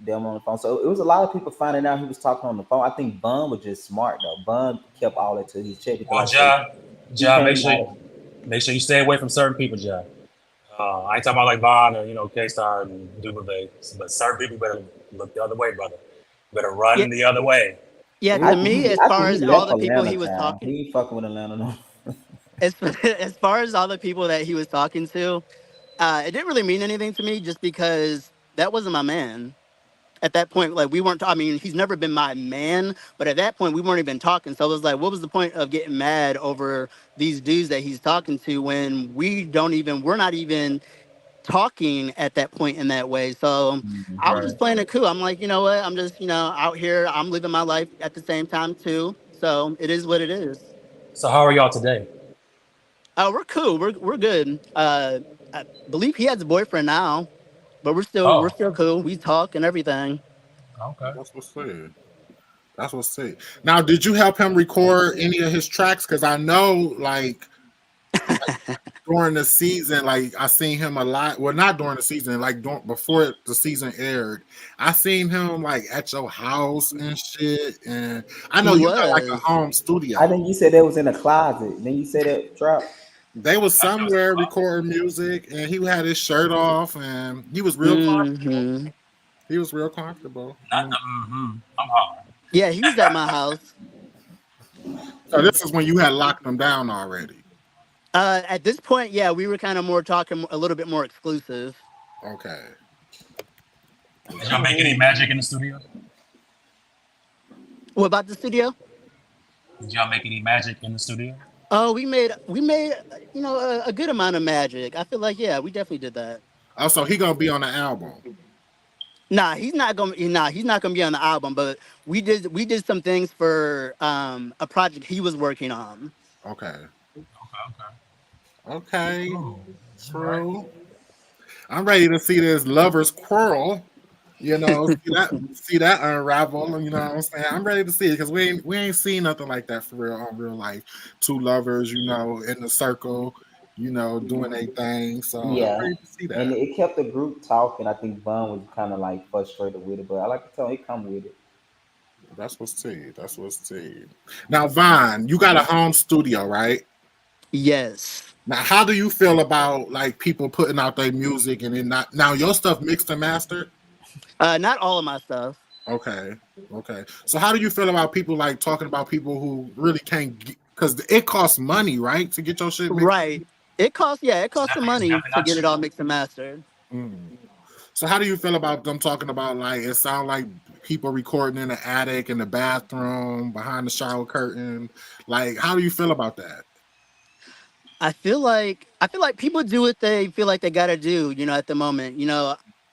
them on the phone. So it was a lot of people finding out he was talking on the phone. I think Bun was just smart though. Bun kept all that to his chest because Well, like I said, he Ja, came make sure you stay away from certain people, Ja. I ain't talking about like Vaughn or K-Star and Dubove, but certain people better look the other way, brother. Better Yeah, run the other way. yeah. I To think me, he, as I far think he as all left the people Atlanta he was town. talking, He ain't fucking with Atlanta no. as far as all the people that he was talking to, it didn't really mean anything to me, just because that wasn't my man. At that point, like we weren't. I mean, he's never been my man, but at that point, we weren't even talking. So it was like, what was the point of getting mad over these dudes that he's talking to when we're not even talking at that point in that way. So I was Right. just playing it cool. I'm like, you know what? I'm just, out here. I'm living my life at the same time too. So it is what it is. So how are y'all today? We're cool. We're good. I believe he has a boyfriend now, but we're Oh, still cool. We talk and everything. okay. that's what's said. That's what's said. Now, did you help him record any of his tracks? Because I know, like during the season, like I seen him a lot. Well, not during the season, like before the season aired, I seen him like at your house and shit. And I know He you got like a was. home I studio. think you said that was in a closet. Then you said that Trap. They was somewhere recording music, and he had his shirt off, and he was real comfortable. Hmm. He was real comfortable. Not the mm-hmm. I'm hard. Yeah, he was at my house. So this is when you had locked him down already. At this point, yeah, we were kind of more talking a little bit more exclusive. Okay. Did y'all make any magic in the studio? What about the studio? Did y'all make any magic in the studio? Oh, we made a good amount of magic. I feel like, yeah, we definitely did that. Also, he gonna be on the album. Nah, he's not gonna be on the album, but we did some things for a project he was working on. Okay. Okay. Okay. Ooh. True. I'm ready to see this lovers quarrel. See that unravel. You know what I'm saying? I'm ready to see it because we ain't seen nothing like that for real on real life. Two lovers, in the circle, doing a thing. So I'm Yeah, ready to see that. and it kept the group talking. I think Bun was kind of like frustrated with it, but I like to tell him he come with it. That's what's tea. That's what's tea. Now, Vaughn, you got a home studio, right? Yes. Now, how do you feel about like people putting out their music and then not now your stuff mixed and mastered? Not all of my stuff. Okay. So how do you feel about people like talking about people who really can't because it costs money, right, to get your shit mixed? Right. It costs some It's money definitely to not get it cheap. all mixed and mastered. Mm. So how do you feel about them talking about like it sound like people recording in the attic, in the bathroom, behind the shower curtain? Like, how do you feel about that? I feel like people do what they feel like they gotta do, at the moment.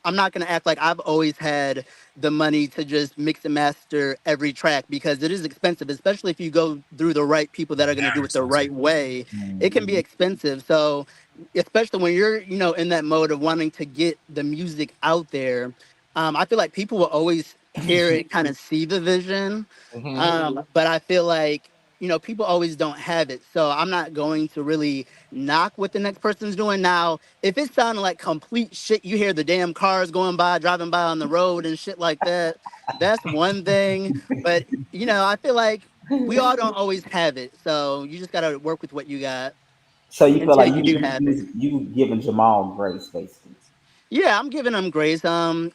I'm not gonna act like I've always had the money to just mix and master every track because it is expensive, especially if you go through the right people that are gonna Very do it the expensive. right way. It can be Mhm. expensive. So especially when you're, in that mode of wanting to get the music out there, I feel like people will always hear it, kind of see the vision. But I feel like people always don't have it. So I'm not going to really knock what the next person's doing. Now, if it sounded like complete shit, you hear the damn cars going by, driving by on the road and shit like that, that's one thing. But, I feel like we all don't always have it. So you just got to work with what you got So you feel until like you do have it. you giving Jamal grace, basically. Yeah, I'm giving him grace. I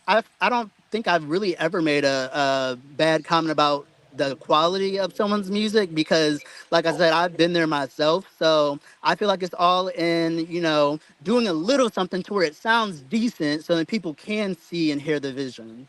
don't think I've really ever made a bad comment about the quality of someone's music because, like I said, I've been there myself. So I feel like it's all in, doing a little something to where it sounds decent so that people can see and hear the vision.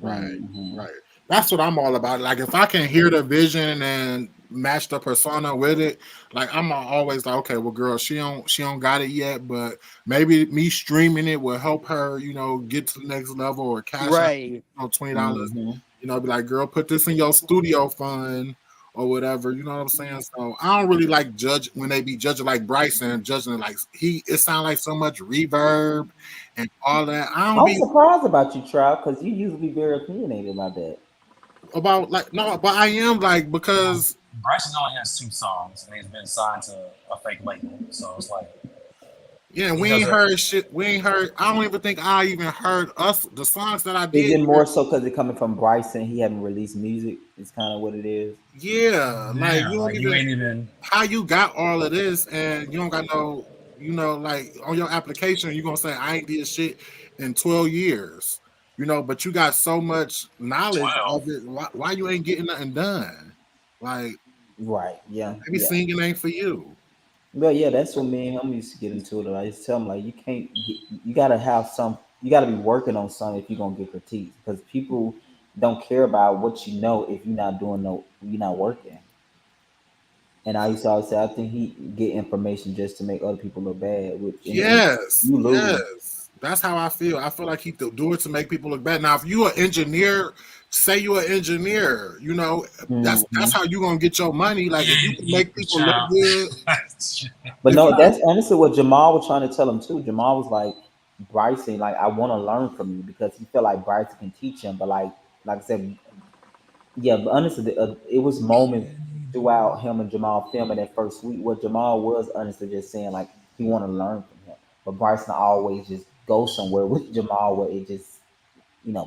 Right, Mhm. right. That's what I'm all about. Like if I can hear the vision and match the persona with it, like I'm always like, okay, well, girl, she don't got it yet, but maybe me streaming it will help her, get to the next level or cash out, Right. $20. Mhm. Be like, girl, put this in your studio fund or whatever. You know what I'm saying? So I don't really like judge when they be judging like Bryson, judging it like it sound like so much reverb and all that. I don't I'm be surprised about you, Trout, because you usually very opinionated about that. about like no, but I am like because Bryson only has 2 songs, and he's been signed to a fake label. So it's like, yeah, he we ain't doesn't. heard shit. We ain't heard. I don't even think I even heard the songs that I Is did it hear. more so because it coming from Bryson? He haven't released music. It's kind of what it is. Yeah, like Yeah, you don't like you even ain't even. how you got all of this and you don't got no, like on your application you're gonna say I ain't did shit in 12 years, but you got so much knowledge 12. of it. Why you ain't getting nothing done? Like Right. Yeah. maybe Yeah. singing ain't for you. Well, yeah, that's what me and him used to get into it. I used to tell him like you gotta have you gotta be working on something if you're gonna get critiques because people don't care about what you know if you're not working. And I used to always say I think he get information just to make other people look bad, which in the end Yes, you lose. yes. That's how I feel. I feel like he do it to make people look bad. Now, if you an engineer, say you an engineer, that's how you gonna get your money. Like if you can make people look Child. good. But If no, you that's honestly what Jamal was trying to tell him too. Jamal was like, Bryson, like I want to learn from you because he felt like Bryson can teach him. But like I said, yeah, but honestly, it was moments throughout him and Jamal filming that first week where Jamal was honestly just saying like he want to learn from him. But Bryson always just go somewhere with Jamal where it just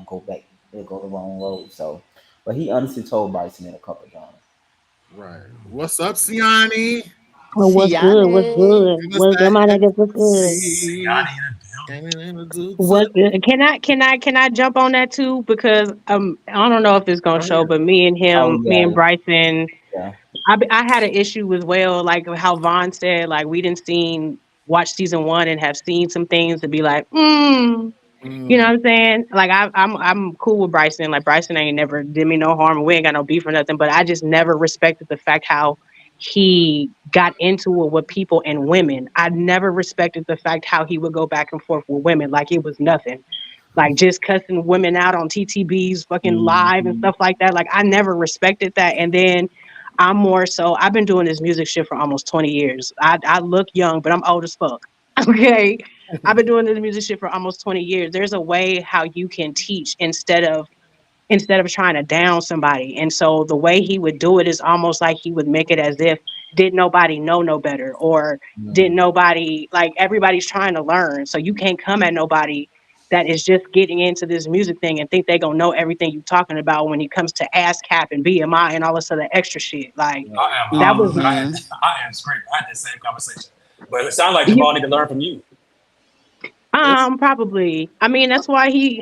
go back, it go the wrong road. So, but he honestly told Bryson in a couple of times. right. What's up, Siani? Well, what's good? What's Siani. good? What's good, my niggas? What's good? Yanni in the building. What's good? Can I jump on that too? Because I don't know if it's gonna Oh show, yeah. but Oh me and yeah, Bryson, yeah. I had an issue as well, like how Vaughn said, like we didn't watch season 1 and have seen some things to be like, you know Mm, what I'm saying? Like I'm cool with Bryson. Like Bryson ain't never did me no harm. We ain't got no beef or nothing. But I just never respected the fact how he got into it with people and women. I never respected the fact how he would go back and forth with women like it was nothing. Like just cussing women out on TTBs, fucking live and Mhm. stuff like that. Like I never respected that. And then I'm more so I've been doing this music shit for almost 20 years. I look young, but I'm old as fuck. Okay. I've been doing this music shit for almost 20 years. There's a way how you can teach instead of trying to down somebody. And so the way he would do it is almost like he would make it as if did nobody know no better or did Mhm. nobody like everybody's trying to learn. So you can't come at nobody that is just getting into this music thing and think they gonna know everything you're talking about when it comes to ASCAP and BMI and all this other extra shit. Like that was Mm-hmm. I am screaming. I had the same conversation, but it sounds like you, Jamal need to learn from you. it's probably. I mean, that's why he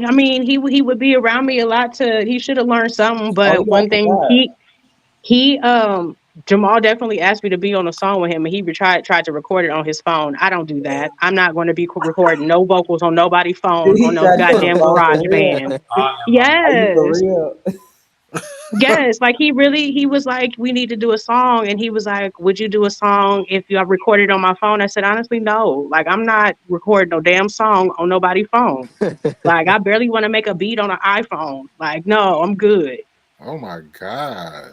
would be around me a lot he should have learned something. Oh But yeah, I one thing forgot. he Jamal definitely asked me to be on a song with him and he tried to record it on his phone. I don't do that. I'm not going to be recording no vocals on nobody's phone Dude, on he no tried to do a goddamn song garage for real. band. I am. Are you for Yes. real? Yes, like he was like, we need to do a song, and he was like, would you do a song if you recorded on my phone? I said, honestly, no. Like, I'm not recording no damn song on nobody's phone. Like, I barely want to make a beat on an iPhone. Like, no, I'm good. oh my god.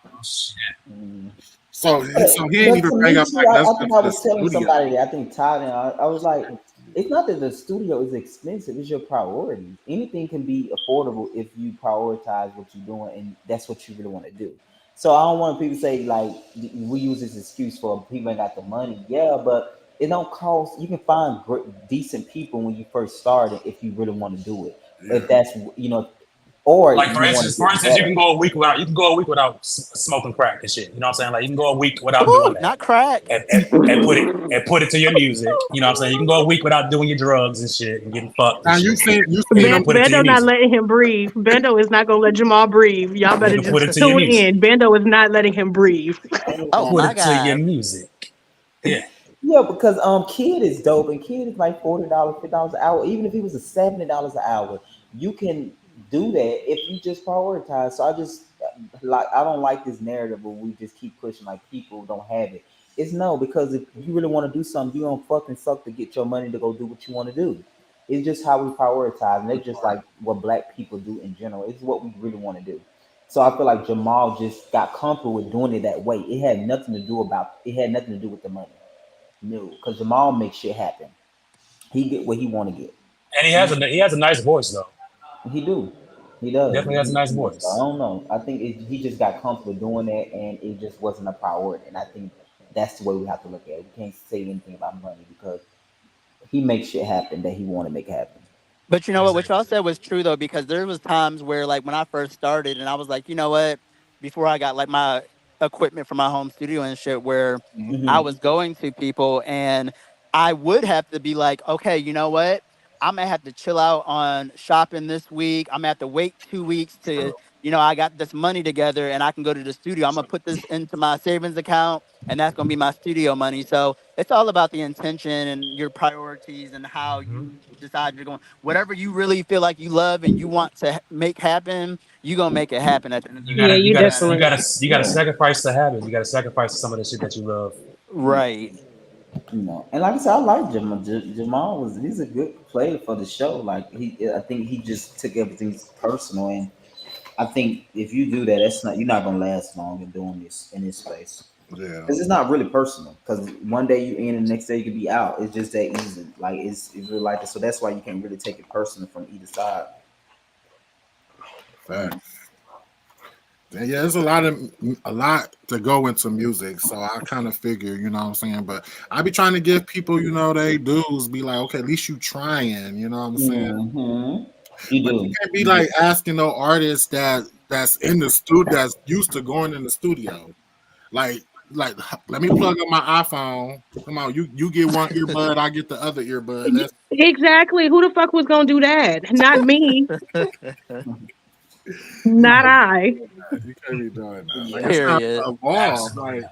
Oh shit. Mm. So he ain't But even to bring me up too, like let's I go think to I the was telling studio. somebody that I think Todd and I was like, it's not that the studio is expensive; it's your priorities. Anything can be affordable if you prioritize what you're doing, and that's what you really want to do. So I don't want people to say like we use this excuse for people ain't got the money. Yeah, but it don't cost. You can find decent people when you first start it if you really want to do it. If Yeah. that's Or Like you for want to instance, get you better. can go a week without smoking crack and shit. You know what I'm saying? Like you can go a week without doing Ooh, that. not crack. And put it to your music. You know what I'm saying? You can go a week without doing your drugs and shit and getting fucked Now and you shit. seen And you can put it to Bando your not music. letting him breathe. Bando is not gonna let Jamal breathe. Y'all better You can put it just to your tune music. in. Bando is not letting him breathe. Oh Put my it to your God. music. Yeah. Yeah, because Kid is dope, and Kid is like $40, $50 an hour. Even if he was a $70 an hour, you can do that if you just prioritize. So I don't like this narrative where we just keep pushing like people don't have it. It's no, because if you really want to do something, you don't fucking suck to get your money to go do what you want to do. It's just how we prioritize, and it's just like what black people do in general. It's what we really want to do. So I feel like Jamal just got comfortable with doing it that way. It had nothing to do with the money. No, because Jamal makes shit happen. He get what he want to get. And he has a nice voice though. He do. He does. Definitely has a nice So I voice. don't know. I think he just got comfortable doing that, and it just wasn't a priority. And I think that's the way we have to look at it. We can't say anything about money because he makes shit happen that he want to make happen. But you know what? What Exactly. y'all said was true though, because there was times where like when I first started, and I was like, you know what? Before I got like my equipment for my home studio and shit, where I Mm-hmm. was going to people, and I would have to be like, okay, you know what? I'm gonna have to chill out on shopping this week. I'm gonna have to wait 2 weeks to, I got this money together and I can go to the studio. I'm gonna put this into my savings account, and that's gonna be my studio money. So it's all about the intention and your priorities and how Mhm. you decide you're going. Whatever you really feel like you love and you want to make happen, you gonna make it happen at the end of the Yeah, day. you definitely. You gotta sacrifice the habit. You gotta sacrifice some of the shit that you love. Right. And like I said, I like Jamal. He's a good player for the show. Like I think he just took everything personal, and I think if you do that, you're not gonna last long in doing this in this space. Yeah. Because it's not really personal. Because one day you in and the next day you could be out. It's just that easy. Like it's really like that. So that's why you can't really take it personal from either side. Facts. Yeah, there's a lot to go into music, so I kind of figure, you know what I'm saying. But I be trying to give people, they dues, be like, okay, at least you trying, you know what I'm saying. Mm-hmm. You But do. you can't be like asking no artist that's in the studio, that's used to going in the studio, like let me plug up my iPhone. Come on, you get one earbud, I get the other earbud. That's Exactly. Who the fuck was gonna do that? Not me. Not I. you can't be doing that. Like it's time Period. to evolve. Like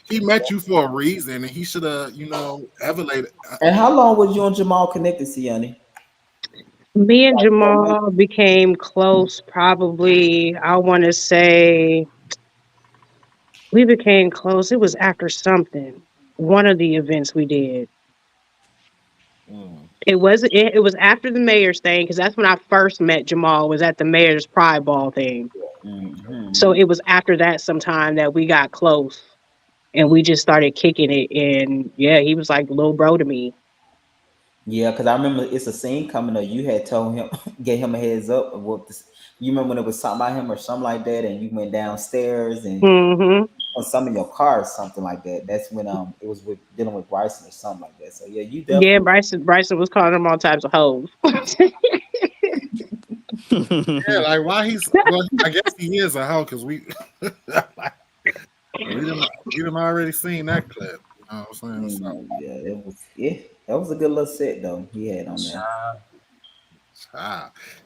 he met you for a reason, and he should have, elevated. And how long was you and Jamal connected, Siani? Me and Jamal became close probably, I want to say we became close. It was after something. One of the events we did. It was after the mayor's thing because that's when I first met Jamal. Was at the mayor's Pride Ball thing. Mm-hmm. So it was after that sometime that we got close and we just started kicking it. And yeah, he was like little bro to me. Yeah, because I remember it's a scene coming up. You had told him, gave him a heads up of what this. You remember when it was something about him or something like that, and you went downstairs and Mm-hmm. on some of your car or something like that. That's when it was with dealing with Bryson or something like that. So yeah, you Yeah, definitely. Bryson was calling him all types of hoes. Yeah, like why well, I guess he is a hoe because we we done already seen that clip. You know what I'm saying? So, That was a good little set though he had on there.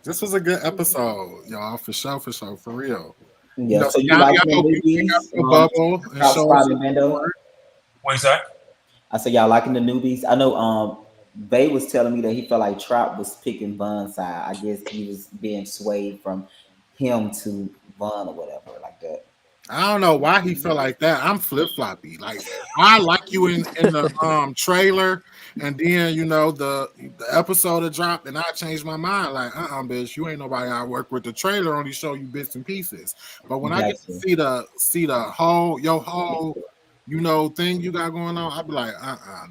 this was a good episode, y'all, for sure, for real. Yeah, so you y'all like got the no newbies? bubble and South show Spot us and Bando? What's that? I said y'all liking the newbies. I know Bay was telling me that he felt like Trap was picking Von's side. I guess he was being swayed from him to Von or whatever like that. I don't know why he felt like that. I'm flip floppy. Like I like you in the trailer, and then the episode that dropped, and I changed my mind. Like bitch, you ain't nobody I work with. The trailer only show you bits and pieces. But when I get to see the whole thing you got going on, I'd be like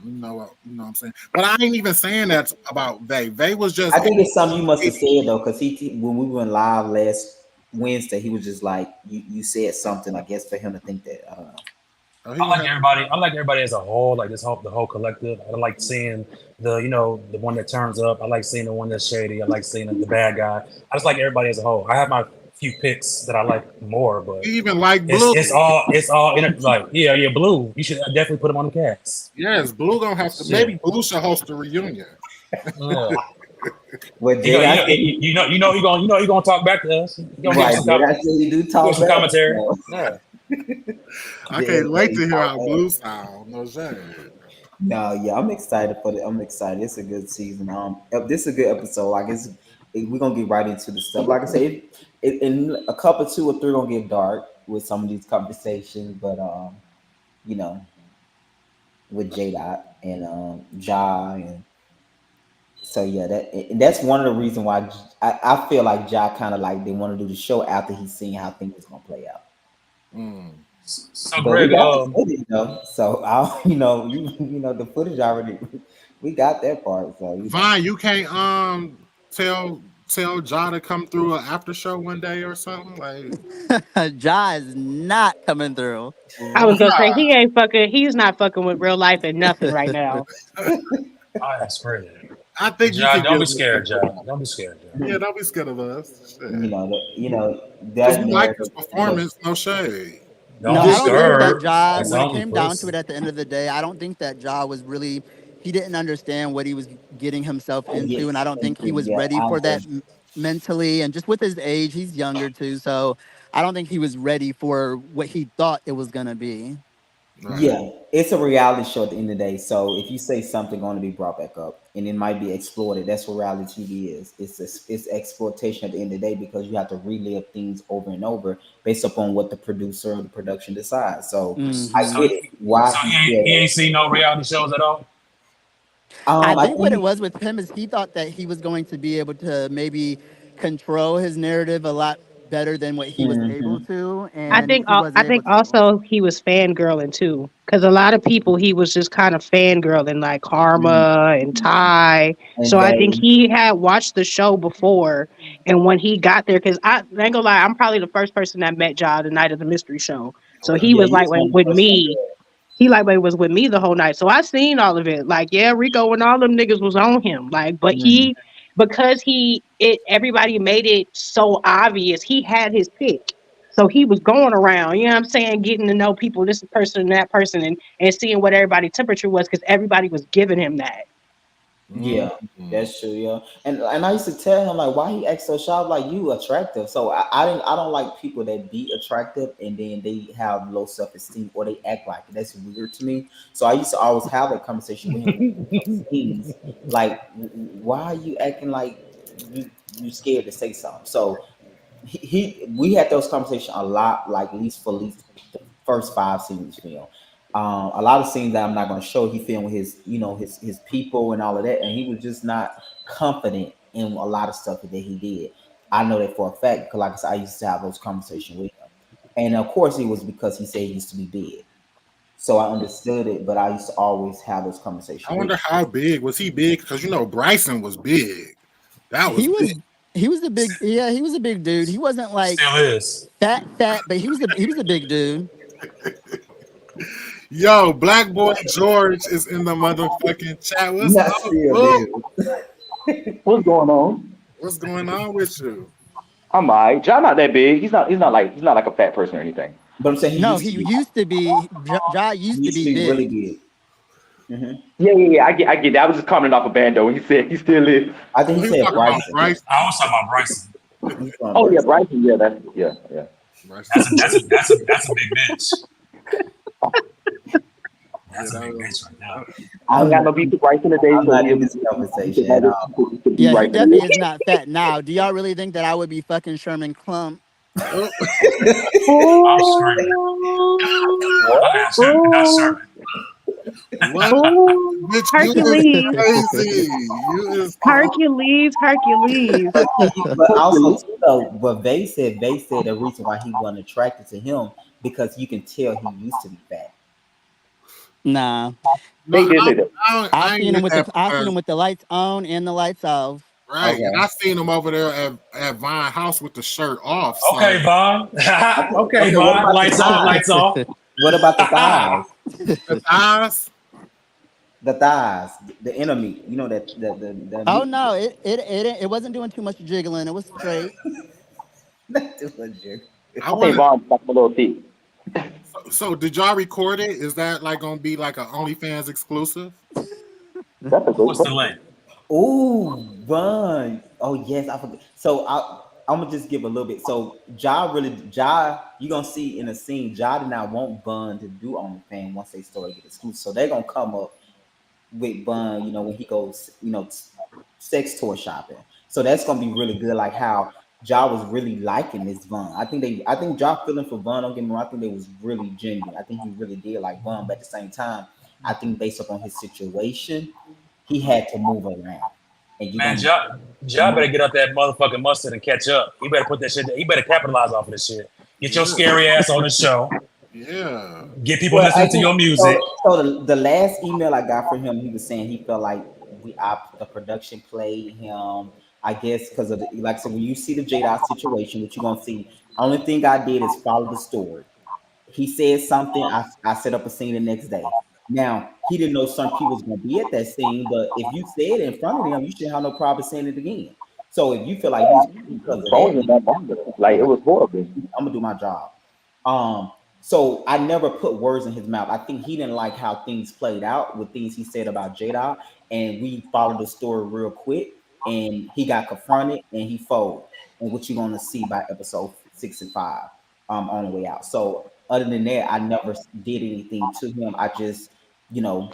you know what I'm saying. But I ain't even saying that about Vay. Vay was just. I think it's something you must have said though, because when we went live last Wednesday, he was just like you said something, I guess, for him to think that. I don't know. Oh, I like everybody. I like everybody as a whole, like the whole collective. I like seeing the the one that turns up. I like seeing the one that's shady. I like seeing the bad guy. I just like everybody as a whole. I have my few picks that I like more, but You even like Blue. it's all like yeah, Blue. You should definitely put him on the cast. Yes, Blue gonna have to. Maybe Blue should host a reunion. Yeah. Well, you know he gonna talk back to us. Right, he do talk some back. commentary. Yeah. I can't wait to hear how Blue sound. No shade. No, yeah, I'm excited for it. I'm excited. It's a good season. This is a good episode. Like we're gonna get right into the stuff. Like I said, in a couple, 2 or 3 gonna get dark with some of these conversations, but with J Dot and Ja, and so yeah, that's one of the reasons why I feel like Ja kind of like they want to do the show after he's seen how things is gonna play out. So but Greg, so I, the footage already, we got that part. So Vine, you can't tell Ja to come through an after show one day or something like. Ja is not coming through. I was gonna say he ain't fucking. He's not fucking with real life and nothing right now. That's crazy. I think Ja, don't be scared, Ja. Don't be scared, Ja. Yeah, don't be scared of us. Shit. That we like his performance. No shade. I don't think that Ja, when it came down to it at the end of the day, I don't think that Ja was really, he didn't understand what he was getting himself into, and I don't think he was ready for that mentally, and just with his age, he's younger too, so I don't think he was ready for what he thought it was gonna be. Right. Yeah, it's a reality show at the end of the day. So if you say something going to be brought back up and it might be exploited, that's what reality TV is. It's exploitation at the end of the day because you have to relive things over and over based upon what the producer or the production decides. So I get it. Why? So he ain't seen no reality shows at all. I think what it was with him is he thought that he was going to be able to maybe control his narrative a lot better than what he was able to. And I think also he was fangirling too, because a lot of people he was just kind of fangirling, like Karma and Ty. So I think he had watched the show before, and when he got there, because I ain't gonna lie, I'm probably the first person that met Ja the night of the mystery show. So he was like with me. He was with me the whole night. So I seen all of it. Like, yeah, Rico and all them niggas was on him. Like, but everybody made it so obvious. He had his pick. So he was going around, you know what I'm saying, getting to know people, this person and that person, and seeing what everybody's temperature was, because everybody was giving him that. Yeah, that's true. Yeah, and I used to tell him like, why he acts so shy, like you attractive. So I don't like people that be attractive and then they have low self-esteem or they act like it. That's weird to me. So I used to always have that conversation with him. Like, why are you acting like you scared to say something? So we had those conversations a lot, like at least the first 5 scenes film. A lot of scenes that I'm not going to show, he filmed with his people and all of that, and he was just not confident in a lot of stuff that he did. I know that for a fact because, like I said, I used to have those conversations with him, and of course, it was because he said he used to be big. So I understood it, but I used to always have those conversations. I wonder how big was he big? Because Bryson was big. That was big. He was a big, he was a big dude. He wasn't like Still is. fat, but he was a big dude. Yo, Black Boy George is in the motherfucking chat. What's going on? What's going on with you? I'm alright. John not that big. He's not like a fat person or anything. But I'm saying he used to be. Ja used to be big. Really big. Yeah. I get that. I was just commenting off of Bando, and he said he still is. I think he said Bryson. I was talking about Bryson. Oh yeah, Bryson. Yeah, That's a big bitch. That's a big bitch right now. I don't got no beef with Bryson today. I'm not in this conversation. He definitely is not fat now. Do y'all really think that I would be fucking Sherman Klump? I'm screaming. Not Sherman. Hercules. But also, but Vay said the reason why he wasn't attracted to him because you can tell he used to be fat. Nah. I've seen him with the lights on and the lights off. Right, okay. And I seen him over there at Vine House with the shirt off. So. Okay, Vaughn. Okay, Vaughn. Lights on, lights off. What about the thighs? The thighs? The thighs, the enemy. You know that the Oh no, it wasn't doing too much jiggling. It was straight. I I think want Von's like a little thick. So did y'all record it? Is that like gonna be like an OnlyFans exclusive? That's a good What's the link? Ooh, Bun. Oh yes, I forgot. So I'm gonna just give a little bit. So Ja, you gonna see in the scene, Ja did not want Bun to do OnlyFans once they start get exclusive. So they're gonna come up with Bun, you know, when he goes, you know, sex toy shopping. So that's gonna be really good, like how Ja was really liking this Bun. I think Ja feeling for Bun, don't get me wrong, I think they was really genuine. I think he really did like Bun, but at the same time, I think based upon his situation, he had to move around. And Man, Ja better get up that motherfucking mustard and catch up. He better put that shit. He better capitalize off of this shit. Get your scary ass on the show. Yeah. Get people listening to your music. So the last email I got from him, he was saying he felt like the production played him. I guess because of like so when you see the J-Dot situation, what you're gonna see. Only thing I did is follow the story. He said something. I set up a scene the next day. Now he didn't know some people was gonna be at that scene, but if you said it in front of him, you shouldn't have no problem saying it again. So if you feel like because of that, like it was horrible. I'm gonna do my job. So I never put words in his mouth. I think he didn't like how things played out with things he said about J-Dot, and we followed the story real quick, and he got confronted and he folded. And what you're gonna see by episode 6 and 5 on the way out. So other than that, I never did anything to him. I just, you know,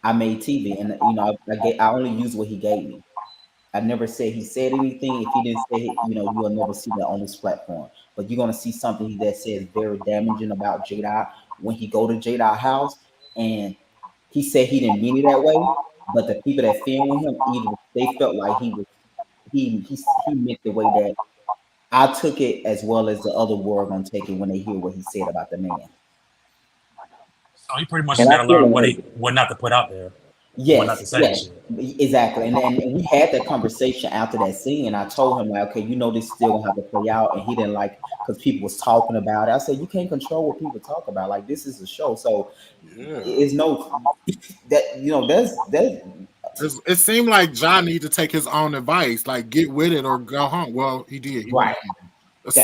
I made TV, and you know, I only used what he gave me. I never said he said anything. If he didn't say it, you know, you will never see that on this platform. But you're gonna see something that says very damaging about J-Dot when he go to J-Dot house, and he said he didn't mean it that way. But the people that filmed him, either they felt like he meant the way that I took it, as well as the other world gonna take it when they hear what he said about the man. So he pretty much got to learn what not to put out there. What not to say. Yes, exactly. And we had that conversation after that scene, and I told him like, okay, you know, this still gonna have to play out, and he didn't like because people was talking about it. I said, you can't control what people talk about. Like this is a show, so it's no that you know that's. It seemed like John need to take his own advice, like get with it or go home. Well, he did. Right. That's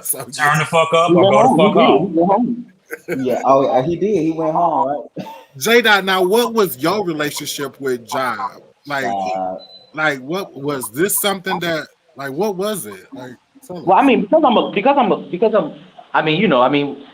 so turn the fuck up or go the fuck home. Yeah. Oh, he did. He went home, right? J-Dot, now what was your relationship with Job? Like what was this something that like what was it? Like well, I mean, because I mean, you know, I mean,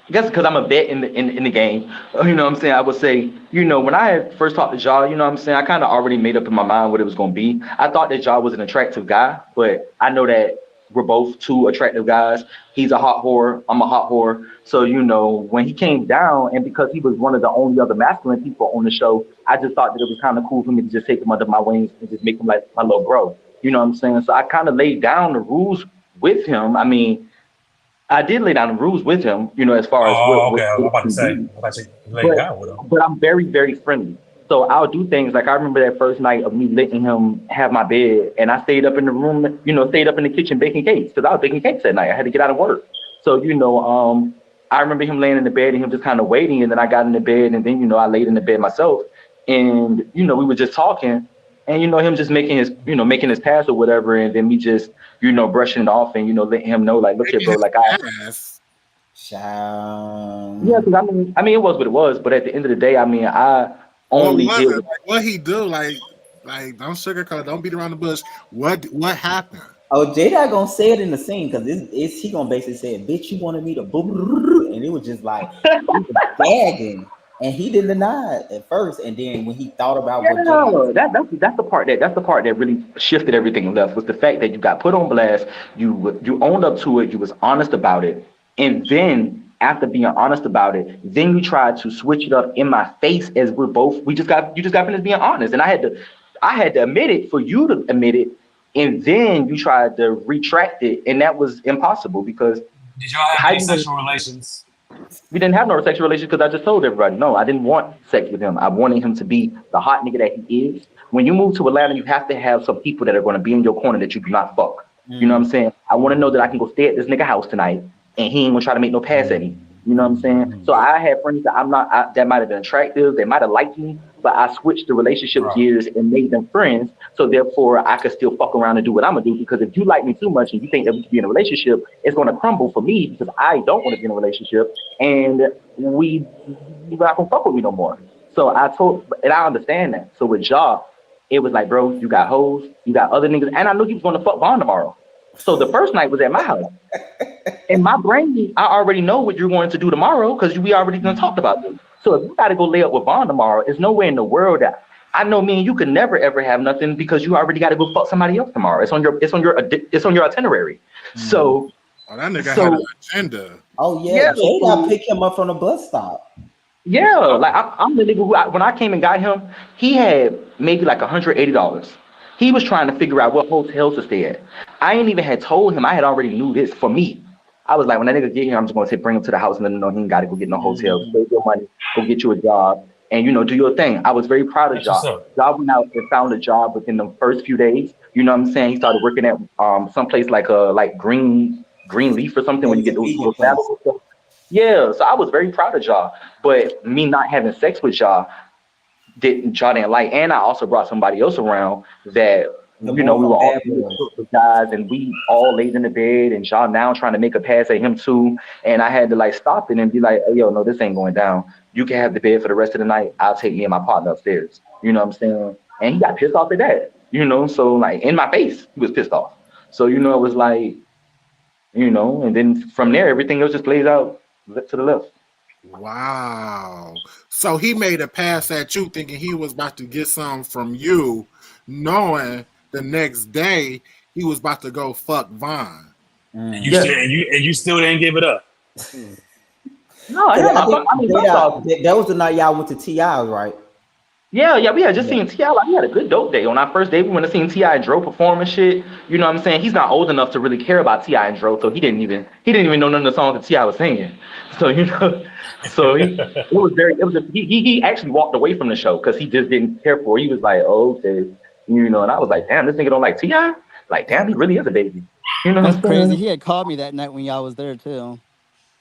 I guess because I'm a vet in the game, you know what I'm saying? I would say, you know, when I had first talked to Ja, you know what I'm saying? I kind of already made up in my mind what it was going to be. I thought that Ja was an attractive guy, but I know that we're both two attractive guys. He's a hot whore. I'm a hot whore. So, you know, when he came down, and because he was one of the only other masculine people on the show, I just thought that it was kind of cool for me to just take him under my wings and just make him like my little bro. You know what I'm saying? So I kind of laid down the rules with him. I mean, I did lay down the rules with him, you know, as far as I'm about to say, lay down with him. But I'm very, very friendly. So I'll do things like I remember that first night of me letting him have my bed, and I stayed up in the room, you know, stayed up in the kitchen baking cakes because I was baking cakes that night. I had to get out of work. So, you know, I remember him laying in the bed and him just kind of waiting, and then I got in the bed, and then, you know, I laid in the bed myself, and, you know, we were just talking, and, you know, him just making his pass or whatever, and then me just, you know, brushing it off and, you know, letting him know, like, look here, bro, like Yeah, because I mean, it was what it was, but at the end of the day, I mean, I only did like, what he do, like don't sugarcoat, don't beat around the bush. What happened? Oh, J-Dot gonna say it in the scene because he gonna basically say, "Bitch, you wanted me to boom," and it was just like he was gagging, and he didn't deny it at first, and then when he thought about that's the part that really shifted everything left was the fact that you got put on blast, you owned up to it, you was honest about it, and then after being honest about it, then you tried to switch it up in my face as you just got finished being honest, and I had to admit it for you to admit it, and then you tried to retract it, and that was impossible because did y'all have any sexual relations? We didn't have no sexual relations because I just told everybody, no, I didn't want sex with him. I wanted him to be the hot nigga that he is. When you move to Atlanta, you have to have some people that are going to be in your corner that you do not fuck. You know what I'm saying? I want to know that I can go stay at this nigga house tonight and he ain't gonna try to make no pass at me. You You know what I'm saying? So I had friends that that might have been attractive, they might have liked me, but I switched the relationship gears and made them friends. So therefore, I could still fuck around and do what I'm gonna do. Because if you like me too much and you think that we could be in a relationship, it's gonna crumble for me because I don't want to be in a relationship, and you're not gonna fuck with me no more. So and I understand that. So with Ja, it was like, bro, you got hoes, you got other niggas, and I knew he was gonna fuck Vaughn tomorrow. So the first night was at my house. In my brain, I already know what you're going to do tomorrow because we already done talked about this. So if you got to go lay up with Vaughn tomorrow, there's no way in the world that I know me and you can never ever have nothing because you already got to go fuck somebody else tomorrow. It's on your itinerary. So that nigga had an agenda. Oh yeah, Jada picked him up from the bus stop. Yeah, like I'm the nigga who when I came and got him, he had maybe like $180. He was trying to figure out what hotel to stay at. I ain't even had told him. I had already knew this for me. I was like, when that nigga get here, I'm just gonna bring him to the house and let him know he ain't gotta go get no hotel. Save your money, go get you a job, and do your thing. I was very proud of Ja. Ja went out and found a job within the first few days. You know what I'm saying? He started working at someplace like Green Leaf or something when you get those little salads and stuff. Yeah, so I was very proud of Ja. But me not having sex with Ja didn't like, and I also brought somebody else around that we were all guys and we all laid in the bed and Ja now trying to make a pass at him too, and I had to like stop it and be like, hey, yo, no, this ain't going down. You can have the bed for the rest of the night. I'll take me and my partner upstairs. You know what I'm saying? And he got pissed off at that. So like in my face, he was pissed off. So it was like, and then from there everything else just plays out to the left. Wow. So he made a pass at you thinking he was about to get some from you, knowing the next day he was about to go fuck Vaughn. And you still didn't give it up. No, that was the night y'all went to T.I.'s, right? Yeah, we had just seen T.I. Like, we had a good dope day. On our first day, we went to see T.I. and Dro perform and shit. You know what I'm saying? He's not old enough to really care about T.I. and Dro, so he didn't even know none of the songs that T.I. was singing. So he actually walked away from the show because he just didn't care for it. He was like, oh, okay, and I was like, damn, this nigga don't like T.I.? Like, damn, he really is a baby. That's crazy. He had called me that night when y'all was there too.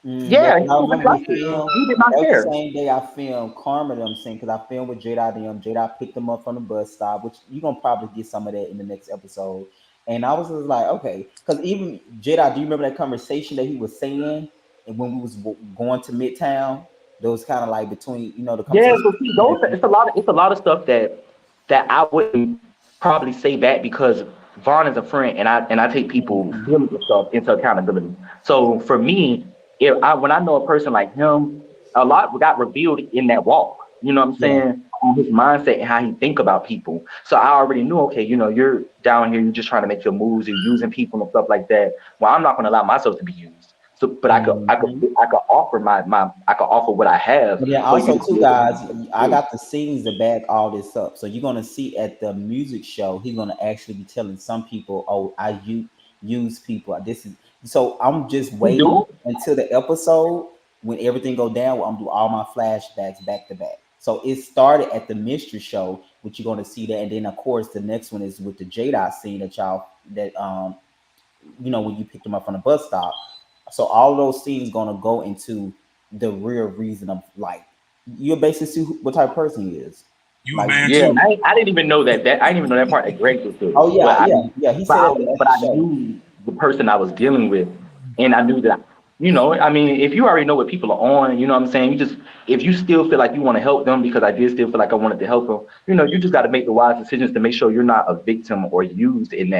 Yeah, he did not care. The same day I filmed Karma them sing because I filmed with Jada them. Jada picked them up from the bus stop, which you're gonna probably get some of that in the next episode. And I was just like, okay, because even Jada, do you remember that conversation that he was saying and when we was going to Midtown? Those kind of like between the conversation. Yeah, so it's a lot of stuff that I wouldn't probably say back because Vaughn is a friend and I take people feelings and stuff into accountability. So for me, when I know a person like him, a lot got revealed in that walk. You know what I'm saying? On his mindset and how he think about people. So I already knew, okay, you're down here, you're just trying to make your moves, you're using people and stuff like that. Well, I'm not going to allow myself to be used. So, but I could offer I could offer what I have. Yeah. Also, too, guys, I got the scenes to back all this up. So you're gonna see at the music show, he's gonna actually be telling some people, "Oh, I use people." So I'm just waiting until the episode when everything go down. Where I'm doing all my flashbacks back to back. So it started at the mystery show, which you're gonna see that, and then of course the next one is with the J-Dot scene when you picked them up from the bus stop. So all those scenes gonna go into the real reason of like you're basically see what type of person he is. I didn't even know that. I didn't even know that part that Greg was doing. Oh yeah. He said but I knew the person I was dealing with, and I knew that. I mean, if you already know what people are on, you know what I'm saying. If you still feel like you want to help them, because I did still feel like I wanted to help them. You just got to make the wise decisions to make sure you're not a victim or used in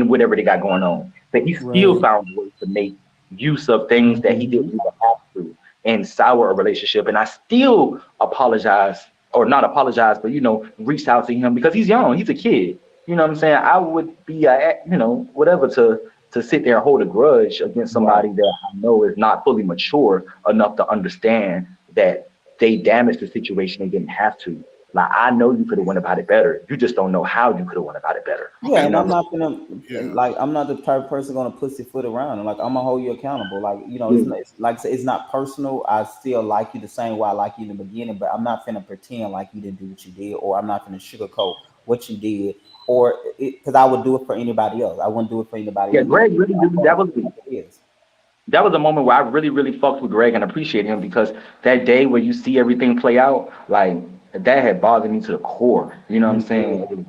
whatever they got going on. But he still found ways to make use of things that he didn't even have to and sour a relationship. And I still apologize, or not apologize, but reached out to him because he's young, he's a kid. You know what I'm saying? I would be whatever to sit there and hold a grudge against somebody that I know is not fully mature enough to understand that they damaged the situation and didn't have to. Like, I know you could have went about it better. You just don't know how you could have went about it better. Yeah, and I'm not gonna I'm not the type of person gonna pussyfoot around. And like, I'm gonna hold you accountable. Like, it's like I said, it's not personal. I still like you the same way I like you in the beginning, but I'm not gonna pretend like you didn't do what you did, or I'm not gonna sugarcoat what you did, because I would do it for anybody else. I wouldn't do it for anybody else. Greg really did that. Was me. It is. that was a moment where I really, really fucked with Greg and appreciate him because that day where you see everything play out, like that had bothered me to the core. You know what I'm saying? It was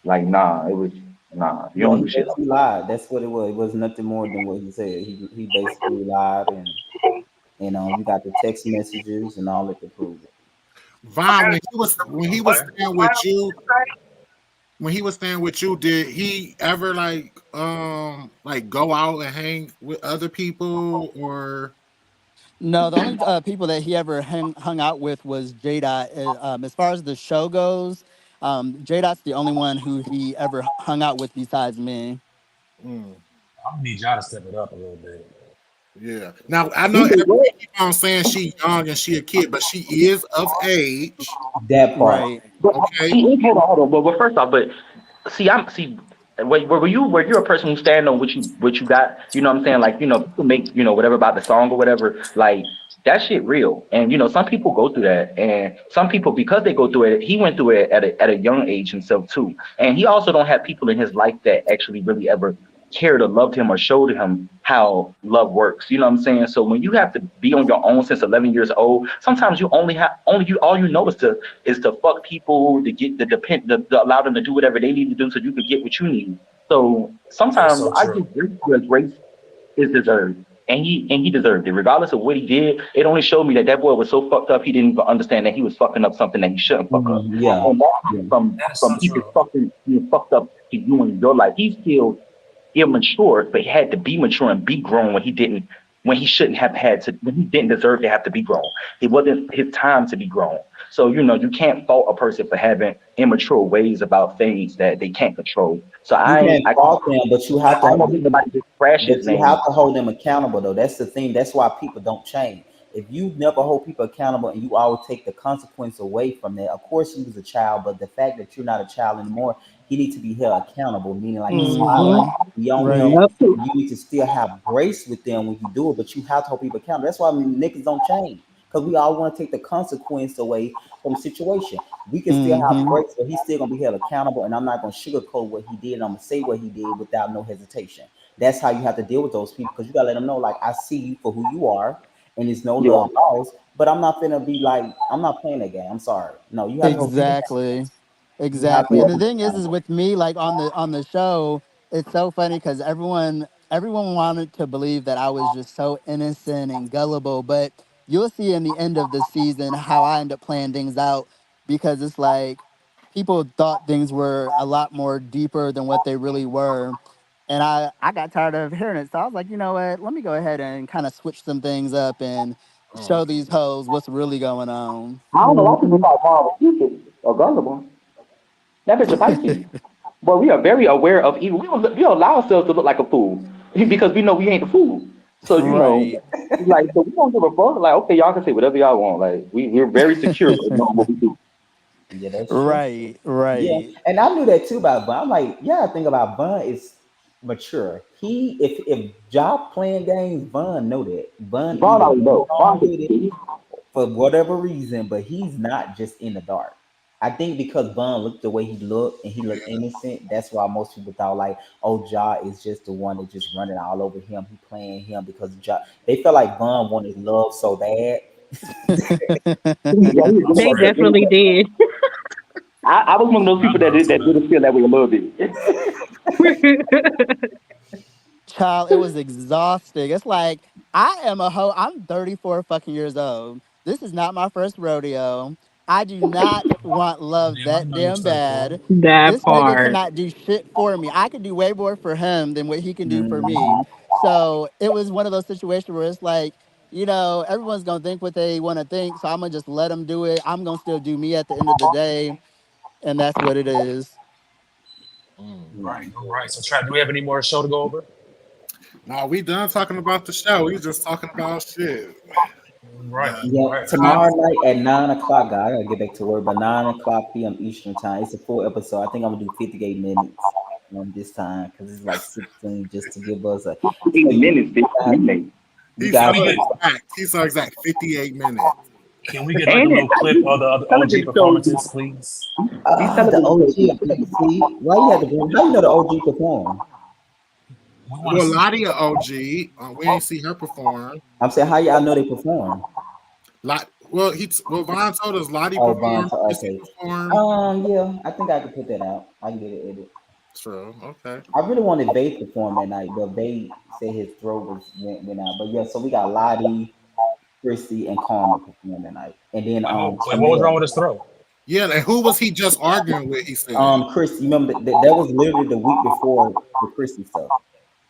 like, nah, it was nah. You don't do shit. He lied. That's what it was. It was nothing more than what he said. He basically lied, and you got the text messages and all that to prove it. Vaughn, when he was staying with you, did he ever like go out and hang with other people or? No, the only people that he ever hung out with was J-Dot. As far as the show goes, J-Dot's the only one who he ever hung out with besides me. I'm gonna need y'all to step it up a little bit. Yeah. Now I know everybody keep on saying she young and she a kid, but she is of age. That part. Right. Okay. Hold on. But first off, were you a person who stand on what you got? You know what I'm saying? Like, people make, whatever about the song or whatever, like that shit real. And some people go through that, and some people, because they go through it, he went through it at a young age himself too. And he also don't have people in his life that actually really ever cared or loved him or showed him how love works. You know what I'm saying? So when you have to be on your own since 11 years old, sometimes you all you know is to fuck people, to get to allow them to do whatever they need to do so you can get what you need. So sometimes I just grace is deserved. And he deserved it. Regardless of what he did, it only showed me that boy was so fucked up he didn't even understand that he was fucking up something that he shouldn't fuck up. Yeah. And from he was fucked up to you in your life. He's still immature, but he had to be mature and be grown when he shouldn't have had to, when he didn't deserve to have to be grown. It wasn't his time to be grown. So, you can't fault a person for having immature ways about things that they can't control. So I can't fault them, but you have to hold them accountable though. That's the thing. That's why people don't change. If you never hold people accountable and you always take the consequence away from that, of course he was a child, but the fact that you're not a child anymore, he needs to be held accountable, meaning like you need to still have grace with them when you do it, but you have to hold people accountable. That's why niggas don't change, because we all want to take the consequence away from the situation. We can still have grace, but he's still gonna be held accountable, and I'm not gonna sugarcoat what he did, and I'm gonna say what he did without no hesitation. That's how you have to deal with those people, because you gotta let them know, like, I see you for who you are, and it's no love lost, but I'm not gonna be like, I'm not playing that game. I'm sorry. No, you have Exactly. And the thing is with me, like on the show, it's so funny because everyone wanted to believe that I was just so innocent and gullible, but you'll see in the end of the season how I end up playing things out, because it's like people thought things were a lot more deeper than what they really were. And I got tired of hearing it. So I was like, you know what? Let me go ahead and kind of switch some things up and show these hoes what's really going on. I don't know why people call Marvel stupid or gullible. That bitch a Pisces. But we are very aware of evil. We allow ourselves to look like a fool because we know we ain't the fool. So so we don't give a fuck. Like, okay, y'all can say whatever y'all want. Like, we're very secure in knowing what we do. Yeah, that's right. Yeah, and I knew that too about Bun. I'm like, I think about Bun is mature. If Job playing games, Bun know that. Bun already know. For whatever reason, but he's not just in the dark. I think because Bun looked the way he looked and he looked innocent, that's why most people thought like, oh, Ja is just the one that just running all over him. He playing him because they felt like Bun wanted love so bad. They definitely did. I was one of those people that didn't feel that way a little bit. Child, it was exhausting. It's like, I am a hoe. I'm 34 fucking years old. This is not my first rodeo. I do not want love that damn bad. This nigga cannot do shit for me. I can do way more for him than what he can do for me. So it was one of those situations where it's like, everyone's going to think what they want to think. So I'm going to just let them do it. I'm going to still do me at the end of the day. And that's what it is. Right. All right. So, Trap, do we have any more show to go over? No, we done talking about the show. We just talking about shit. Right. Yeah, tomorrow night at 9:00, guys. I gotta get back to work, but 9:00 p.m. Eastern time. It's a full episode. I think I'm gonna do 58 minutes this time because it's like 16 just to give us a 58 minutes. He's so exact 58 minutes. Can we get like a little clip of the OG performances, please? The OG. Why you have to? How you know the OG perform? Well, Lottie a OG. We ain't see her perform. I'm saying, how y'all know they perform? Well, Von told us Lottie Oh, performed. Von, Chrissy okay. performed. Yeah, I think I could put that out. I can get it edited. True. Okay. I really wanted Vay to perform that night, but Vay said his throat went out. But yeah, so we got Lottie, Chrissy, and Karma performing that night, and then Wait, what was wrong with his throat? Yeah, and who was he just arguing with? He said, Chris. You remember that was literally the week before the Chrissy stuff.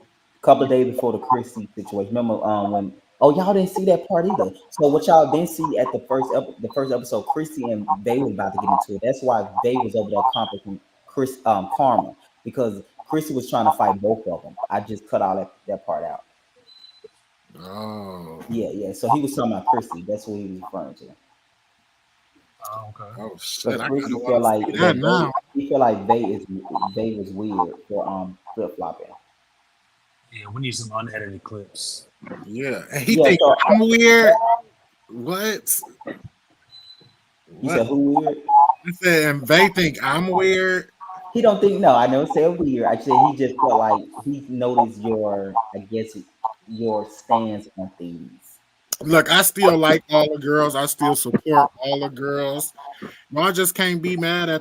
A couple of days before the Chrissy situation. Remember when? Oh, y'all didn't see that part either. So what y'all didn't see at the first episode, Chrissy and Vay was about to get into it. That's why Vay was over there accomplishing Karma, because Chrissy was trying to fight both of them. I just cut all that part out. Oh. Yeah. So he was talking about Chrissy. That's what he was referring to. Oh, okay. Oh shit! Chrissy feel like he feel like Vay was weird for flip flopping. Yeah, we need some unedited clips. Yeah, and he think I'm weird. What? You said who weird? I said, and they think I'm weird. He don't think. No, I never said weird. I said he just felt like he noticed your stance on things. Look, I still like all the girls. I still support all the girls. Y'all just can't be mad at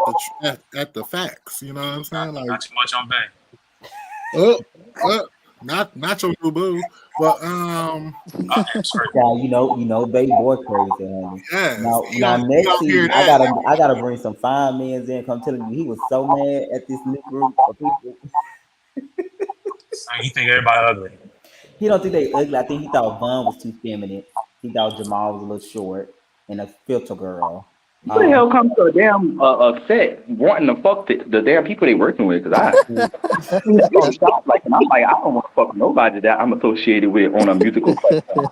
the facts. You know what I'm saying? Like, not too much on Vay. Not your new boo, but yeah, you know, baby boy crazy, honey. Yeah. Now next season, I gotta bring some fine men in. Come telling you, he was so mad at this new group of people. He think everybody ugly. He don't think they ugly. I think he thought Von was too feminine. He thought Jamal was a little short and a filter girl. Who the hell comes to a damn set wanting to fuck the damn people they working with? Because and I'm like, I don't want to fuck nobody that I'm associated with on a musical platform.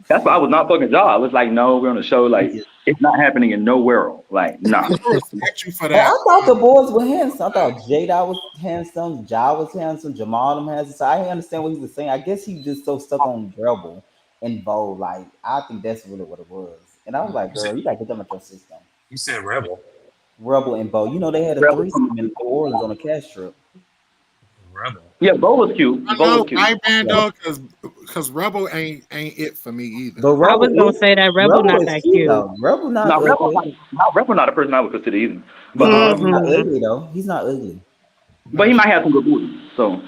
That's why I was not fucking y'all. I was like, no, we're on a show. Like, it's not happening in no world. Like, nah. Respect you for that. I thought the boys were handsome. I thought Jada was handsome, Ja was handsome, Jamal them handsome. So I didn't understand what he was saying. I guess he just so stuck on Rebel and Bo. Like, I think that's really what it was. And I was like, girl, you gotta get them at your system. You said Rebel. Rebel and Bo. You know they had a threesome in New Orleans on a cash trip. Rebel. Yeah, Bo was cute. I know, right, Bando, because Rebel ain't it for me either. But I was gonna say that Rebel not that cute. Rebel not ugly. Rebel not a person I would consider either. But he's not ugly though. He's not ugly. But he might have some good booty. So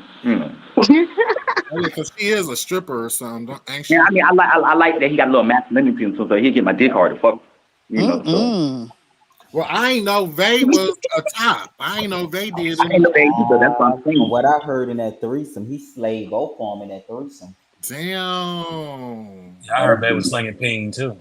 because she is a stripper or something. Yeah, I mean, I like that he got a little masculinity to him, so he get my dick hard to fuck. You know. So. Well, I ain't know Vay was a top. I ain't know Vay did it. I ain't know Vay either. That's what I'm saying. What I heard in that threesome, he slayed both of them in that threesome. Damn. Yeah, I heard Vay was slinging ping too.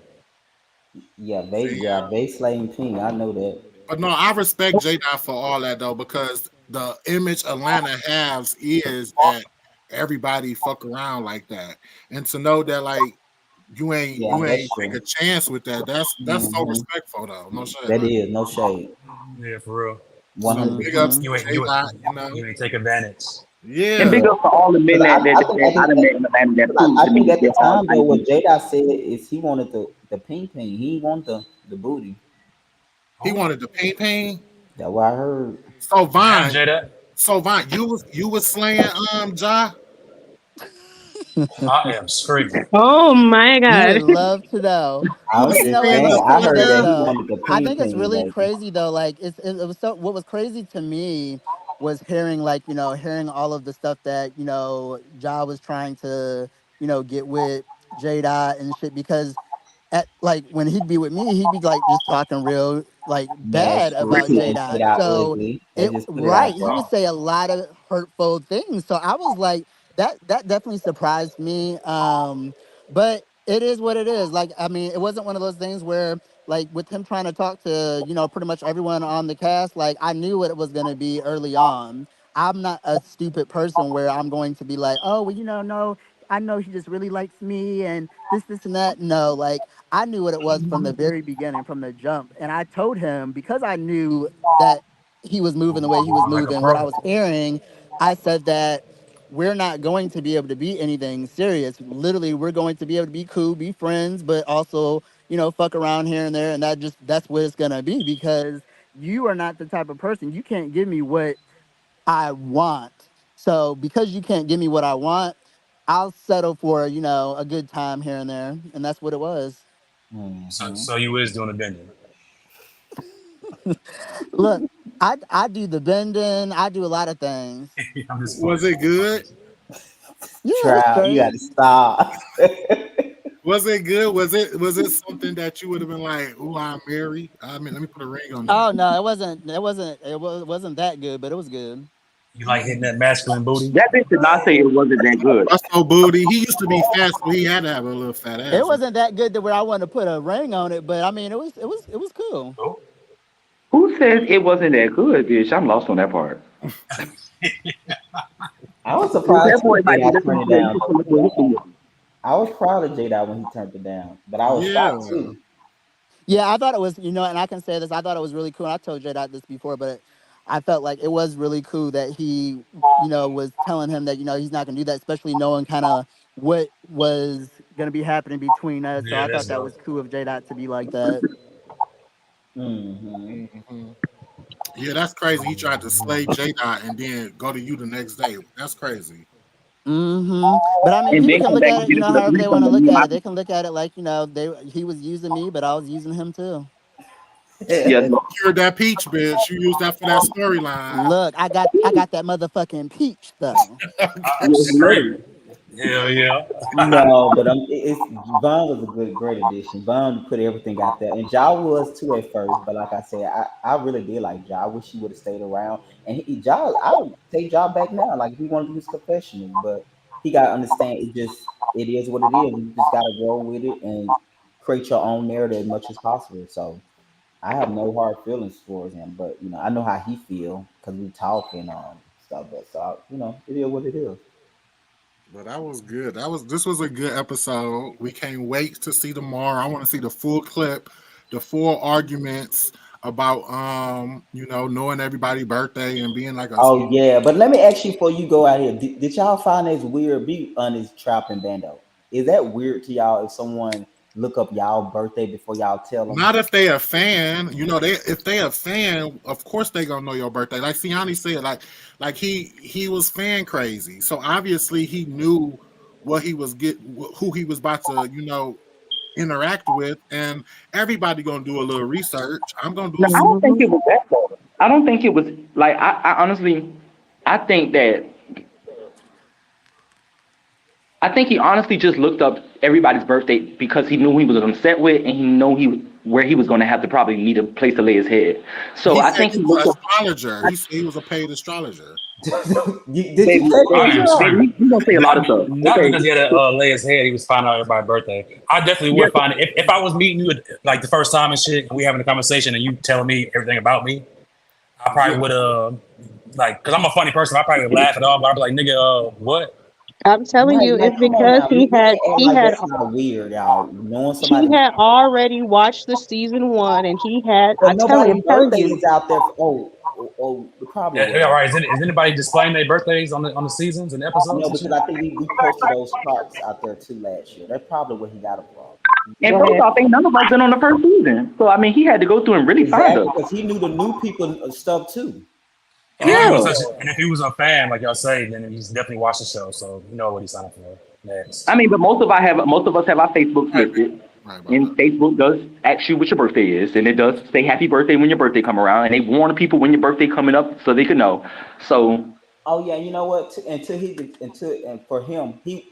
Yeah, they slaying ping. I know that. But no, I respect J-Dot for all that though, because the image Atlanta has is that everybody fuck around like that, and to know that like you ain't take a chance with that. That's so respectful though. No shade. That is no shade. Yeah, for real. 100%. Big ups. You ain't take advantage. Yeah. And big up for all the men that I think at the time though, what J-Dot said is he wanted the ping. He wanted the booty. He wanted the ping. That's what I heard. So Vine, you was slaying Ja. I am screaming. Oh my God! You would love to know. I was just saying, I heard that he wanted the I think it's ping, really baby. crazy though. Like it was so. What was crazy to me was hearing hearing all of the stuff that Ja was trying to get with J-Dot and shit, because at like when he'd be with me, he'd be like just talking real like bad about J-Dot. So he would say a lot of hurtful things. So I was like, that definitely surprised me. But it is what it is. Like, I mean, it wasn't one of those things where like with him trying to talk to, pretty much everyone on the cast, like I knew what it was gonna be early on. I'm not a stupid person where I'm going to be like, oh, well, no, I know he just really likes me and this and that. No, like I knew what it was from the very beginning, from the jump. And I told him, because I knew that he was moving the way he was moving, what I was hearing, I said that we're not going to be able to be anything serious. Literally, we're going to be able to be cool, be friends, but also, fuck around here and there. And that's what it's going to be, because you are not the type of person, you can't give me what I want. So because you can't give me what I want, I'll settle for, you know, a good time here and there. And that's what it was. So you is doing a bending. Look, I do the bending, I do a lot of things. I'm just Was it good? Yeah, it was Trout, you great. got to stop. Was it good? Was it something that you would have been like, "Ooh, I'm married"? I mean, let me put a ring on that. Oh no, it wasn't that good, but it was good. You like hitting that masculine booty? That bitch did not say it wasn't that good. Russell booty. He used to be fat, so he had to have a little fat ass. It wasn't that good to where I wanted to put a ring on it, but I mean it was cool. Oh. Who says it wasn't that good, bitch? I'm lost on that part. I was surprised That boy might J-Dot be turned it down. I was proud of J-Dot when he turned it down, but I was shocked too. Yeah, I thought it was, you know, and I can say this, I thought it was really cool. And I told J-Dot this before, but I felt like it was really cool that he, you know, was telling him that, you know, he's not going to do that, especially knowing kind of what was going to be happening between us. So Yeah, I that's thought that dope. was cool of J-Dot to be like that. Yeah, that's crazy. He tried to slay J-Dot and then go to you the next day. That's crazy. But I mean, And people then can come look back at and it, you get know, into the however they threesome want to with look me and at my it. They can look at it like, you know, he was using me, but I was using him too. Yes. You cured that peach, bitch. You used that for that storyline. Look, I got that motherfucking peach though. Hell yeah. No, but it's Von was a great addition. Von put everything out there, and Ja was too at first. But like I said, I really did like Ja. I wish he would have stayed around. And Ja, I would take Ja back now. Like if he wanted to do his confessional, but he got to understand it is what it is. You just got to roll with it and create your own narrative as much as possible. So I have no hard feelings towards him, but you know I know how he feel because we talk and stuff. But so you know it is what it is. But that was good. This was a good episode. We can't wait to see tomorrow. I want to see the full clip, the full arguments about you know, knowing everybody's birthday and being like a Oh yeah, but let me ask you before you go out here. Did y'all find this weird? Be honest, Trap and Bando. Is that weird to y'all if someone look up y'all birthday before y'all tell them? Not if they a fan, you know. If they a fan, of course they gonna know your birthday. Like Siani said, like he was fan crazy, so obviously he knew what he was who he was about to, you know, interact with, and everybody gonna do a little research. I'm gonna do. No, I don't think it was that though. I don't think it was like I honestly, I think he honestly just looked up everybody's birthday because he knew he was on set with, and he knew where he was going to have to probably need a place to lay his head. So I think he was looked an astrologer. He said he was a paid astrologer. He gonna say a lot of stuff. Not because he had to lay his head, he was finding out everybody's birthday. I definitely would find it. If I was meeting you like the first time and shit, and we having a conversation and you telling me everything about me, I probably would like, because I'm a funny person, I probably would laugh it off, but I'd be like, nigga, what? I'm telling you, it's because he had That's not weird, y'all. Knowing somebody. he had already watched the season 1, and he had. But I'm telling birthday you, is out there. The problem. Yeah, right. Is anybody displaying their birthdays on the seasons and episodes? No, because I think we posted those charts out there too last year. That's probably where he got it from. And first off, ain't none of us been on the first season. So I mean, he had to go through and really find us. Because he knew the new people and stuff too. And if he was a fan, like y'all say, then he's definitely watched the show, so you know what he's signing for next. I mean, but most of us have our Facebook listed, and Facebook does ask you what your birthday is, and it does say happy birthday when your birthday come around, and they warn people when your birthday coming up so they can know. So. Oh yeah, you know what? And for him, he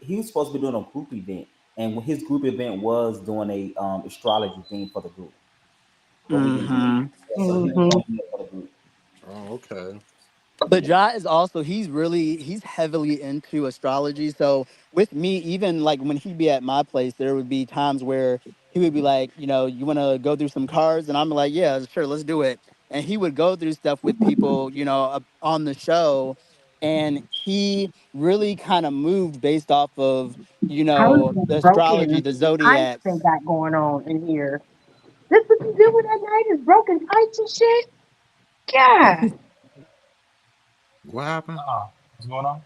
was supposed to be doing a group event, and his group event was doing a astrology thing for the group. Oh, okay. But Ja is also, he's heavily into astrology. So with me, even like when he'd be at my place, there would be times where he would be like, you know, you want to go through some cards? And I'm like, yeah, sure, let's do it. And he would go through stuff with people, you know, on the show. And he really kind of moved based off of, you know, the astrology, the zodiac. they got going on in here. This what you do with that night is broken pipes and shit. God. What happened? What's going on?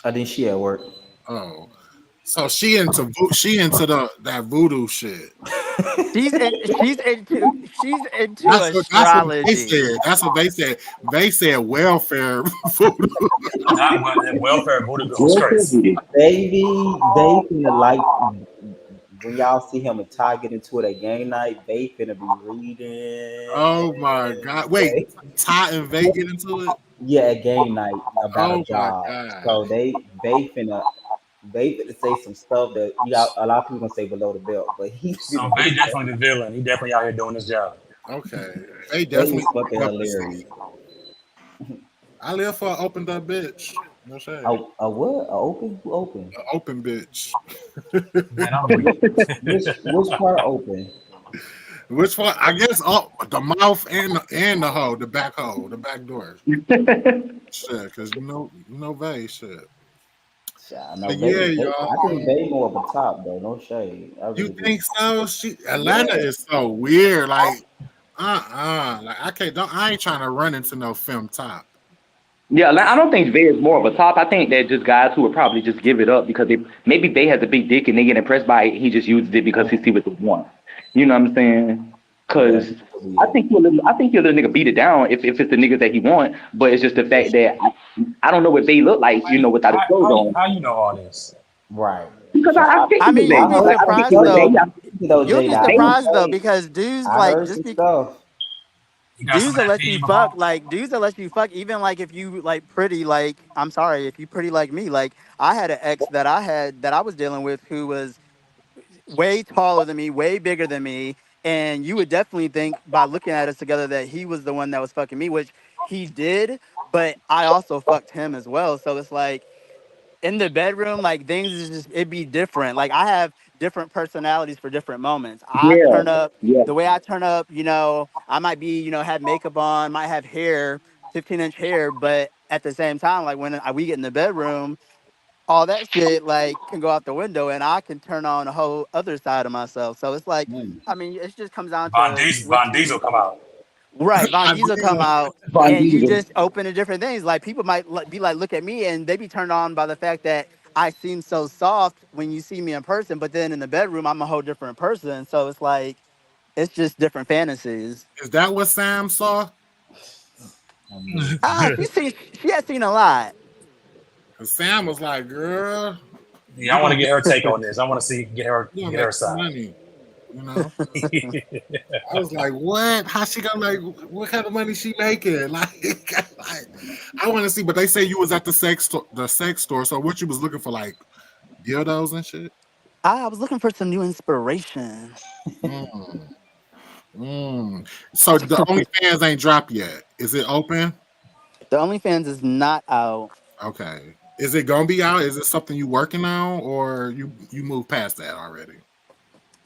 I think she at work. Oh, so she into that voodoo shit. She's into That's what they astrology. said. That's what they said. They said welfare voodoo. Welfare voodoo goes crazy. Baby, they finna like when y'all see him and Ty get into it at game night, they finna be reading. Oh my god! Wait, Ty and Vay get into it? Yeah, at game night about Oh a my job. god! So they finna say some stuff that you got a lot of people gonna say below the belt, but he's So Vay definitely the villain. He definitely out here doing his job. Okay, they They was definitely fucking hilarious. I live for an opened up bitch. No shade. A what? A open? Who open? An open bitch. Which part open? Which one? I guess the mouth and the hole, the back hole, the back door. Shit, because you know Vay shit. I know But Vay, yeah, Vay, y'all. I think they more of a top though. No shade. I You really do. think so? Atlanta is so weird. Like, like I ain't trying to run into no film top. Yeah, like, I don't think Vay is more of a top. I think they're just guys who would probably just give it up because maybe Vay has a big dick and they get impressed by it. He just uses it because he see what they want. You know what I'm saying? Because I think you'll let a nigga beat it down if it's the niggas that he want. But it's just the fact that I don't know what Vay look like, without his clothes on. How you know all this? Right. Because I mean, you'd be surprised though. You'll be surprised though Hey, because dudes I like heard just some be, stuff. dudes will let you fuck. Like dudes will let you fuck even like if you like pretty. Like I'm sorry if you pretty like me. Like I had an ex that I was dealing with who was way taller than me, way bigger than me, and you would definitely think by looking at us together that he was the one that was fucking me, which he did. But I also fucked him as well. So it's like. In the bedroom, like things is just it'd be different. Like I have different personalities for different moments. I turn up the way I turn up, I might be, have makeup on, might have hair, 15-inch hair, but at the same time, like when we get in the bedroom, all that shit like can go out the window and I can turn on a whole other side of myself. So it's like, I mean, it just comes down to Von Diesel come out. Right, Von Diesel come out, Von and you Diesel. just open to different things. Like people might be like, look at me, and they be turned on by the fact that I seem so soft when you see me in person, but then in the bedroom, I'm a whole different person. So it's like, it's just different fantasies. Is that what Sam saw? She has seen a lot. Sam was like, "Girl, Yeah, I want to get her take on this. I want to get her side. Money." I was like, "What? How she gonna like? What kind of money she making? Like I want to see." But they say you was at the sex store. So what you was looking for, like dildos and shit? I was looking for some new inspiration. So the OnlyFans ain't dropped yet. Is it open? The OnlyFans is not out. Okay. Is it gonna be out? Is it something you working on, or you moved past that already?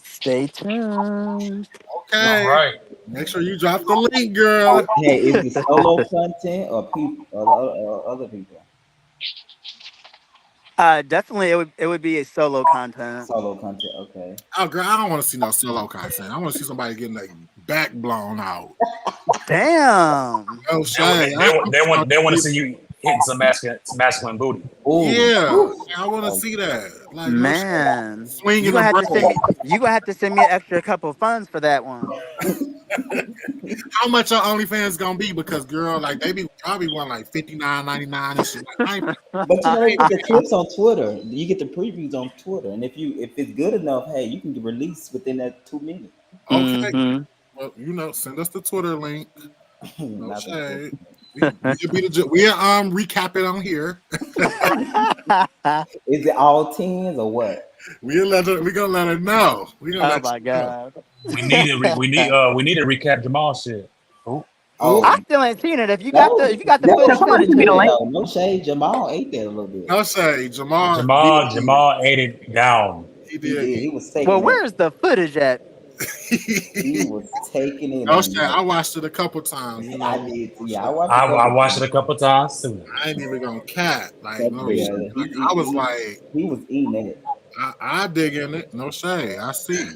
Stay tuned. Okay. All right. Make sure you drop the link, girl. Hey, is it solo content or people or other people? Definitely, it would be a solo content. Solo content, okay. Oh, girl, I don't want to see no solo content. I want to see somebody getting their back blown out. Damn. No shade. They want to see you hitting some masculine booty. Ooh. Yeah, I want to see that. Like, Man, swinging you gonna have to send me an extra couple funds for that one. How much your OnlyFans gonna be? Because girl, like they be probably want like $59.99 and shit. But you know, you get the clips on Twitter. You get the previews on Twitter, and if it's good enough, hey, you can get released within that 2 minutes. Okay. Mm-hmm. Well, send us the Twitter link. No shade. We'll recap it on here. Is it all tens or what? We gonna let her know. Oh my god. We need to recap Jamal shit. Oh, I still ain't seen it. If you got the footage, send it to me. No shade, Jamal ate that a little bit. No shade, Jamal ate it down. He did. He was taking. Well, where's the footage at? He was taking it. No shade. I watched it a couple times. You know? I did. Yeah, I watched it a couple times too. I ain't even gonna cat. Like, no Yeah, shit. Like, I was like, he was eating it. I dig in it. No shade. I see.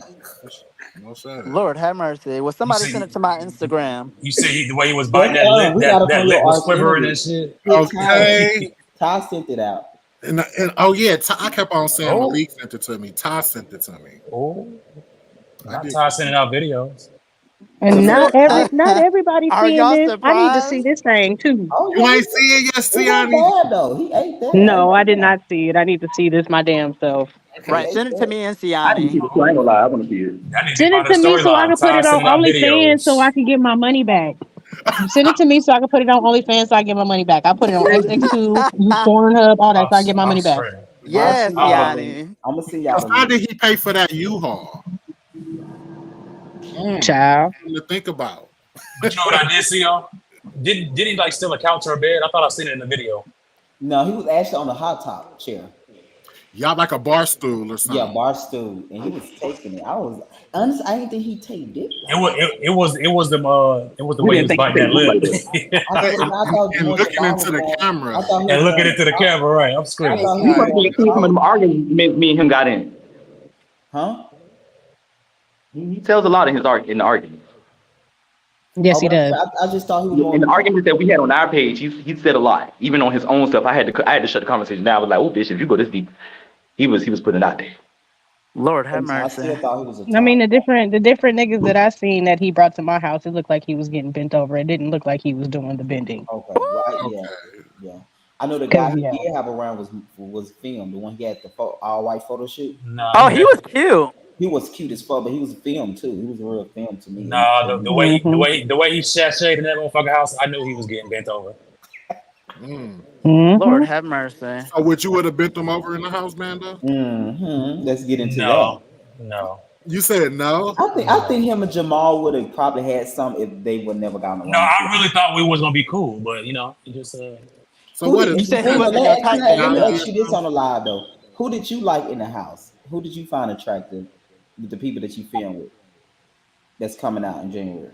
No shade. Lord have mercy. Well, somebody send it to my Instagram. You see the way he was biting that lip, that lip was quivering and shit. Okay. Ty sent it out. And oh yeah, I kept on saying Malik sent it to me. Ty sent it to me. Oh. Not Ty sending out videos. And not everybody Are seeing y'all this. I need to see surprised? this thing too. Oh, You yeah, ain't see it yet, he wasn't Siani? bad though. He ate that. No, I did not see it. I need to see this my damn self. Right, He send ate it to that. me and I didn't see Siani. it. So I ain't gonna lie. I want to see it. That need to be Send part it of to the me so I storyline. can put Ty it on sending out OnlyFans so I videos. can get my money back. Send it to me so I can put it on OnlyFans so I get my money back. I put it on XX2, Pornhub, all that so I get my I'm money back. straight. I'll Yes, see I y'all. would Siani. I'm gonna see y'all Cause how the did he pay for that U-Haul? Child. Something to think about. But you know what I did see, y'all? Didn't he like steal a couch or a bed? I thought I seen it in the video. No, he was actually on the hot top chair. Y'all like a bar stool or Yeah, something. bar stool, and he was taking it. I was honestly, I didn't think he taped it. It was the We way he didn't was think biting he that could move lip. like that. I thought And George looking Jamal into was the going. camera. I thought he was And looking going into the top. camera, right? I'm I screaming. thought he He was must going be some of top. them arguments me and him got in. Huh? He tells a lot in in the argument. Yes, Oh, he but does. I just thought he was more. In the arguments that we had on our page, he said a lot. Even on his own stuff, I had to shut the conversation down. I was like, oh, bitch, if you go this deep, he was putting it out there. Lord have I mercy. still thought he was a I mean, top. the different niggas that I seen that he brought to my house, it looked like he was getting bent over. It didn't look like he was doing the bending. Okay, right, yeah, yeah. I know the Cause guy he yeah, did have around was filmed. The one he had the all white photo shoot. No, Oh, he was cute. He was cute as fuck, but he was filmed too. He was a real film to me. No, the way he sashayed in that motherfucking house, I knew he was getting bent over. Lord have mercy. So would you would have bent them over in the house, Mando? Let's get into No, that. no. You said no? I think him and Jamal would have probably had some if they would never gotten along. No, I really thought we was gonna be cool, but you know, it just So what is You said he wasn't let your type, me Mando. ask you this on the live though. Who did you like in the house? Who did you find attractive with the people that you film with? That's coming out in January.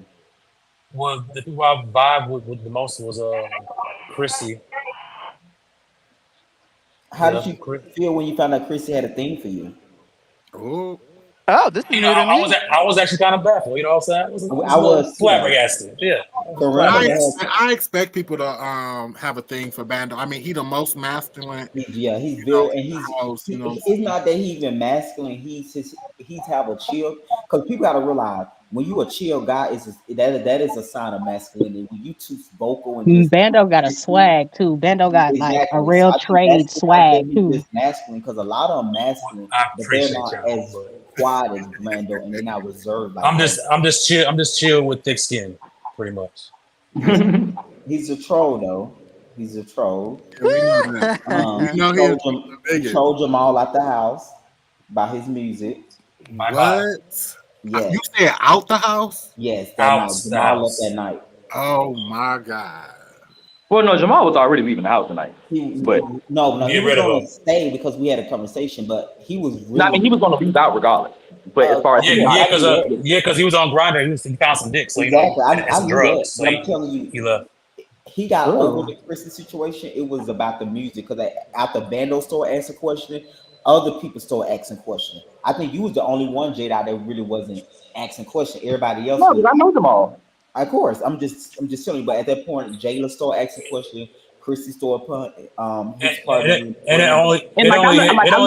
well, the people I vibe with the most was Chrissy. How Yeah, did you Chris. feel when you found out Chrissy had a thing for you? Oh, this is You new know, to I me. was actually kind of baffled. You know what I'm saying? I was flabbergasted. Yeah. I expect people to have a thing for Bando. I mean, he the most masculine. Yeah, he's you very know, and he's house, you know. it's not that he's even masculine. He's have a chill because people gotta realize when you a chill guy that is a sign of masculinity. When you too vocal and just Bando got a swag too. Bando got like a exactly. real So I think trade that's why I swag think too. he's just masculine because a lot of them masculine, I but they're appreciate not y'all, as quiet as Brando and they're not reserved like I'm that. just chill with thick skin, pretty much. He's a troll though. He's a troll. He troll Jamal out the house by his music. What? Yes. You said out the house? Yes, that night. Jamal left that night. Oh my God. Well, no, Jamal was already leaving the house tonight. But No, he Get was rid of going him. to stay because we had a conversation, but he was really. no, I mean, he was going to leave out regardless. But as far as because he was on Grindr, he found some dick, so you Exactly, know, I and some knew drugs. that, So but I'm telling you, he left. he got Ooh. over the Christmas situation. It was about the music because after Bando started asking questions, other people started asking questions. I think you was the only one, Jada, that really wasn't asking questions. Everybody else. No, because I know them all. Of course, I'm just telling you. But at that point, Jayla started asking questions. Chrissy started his party. And it only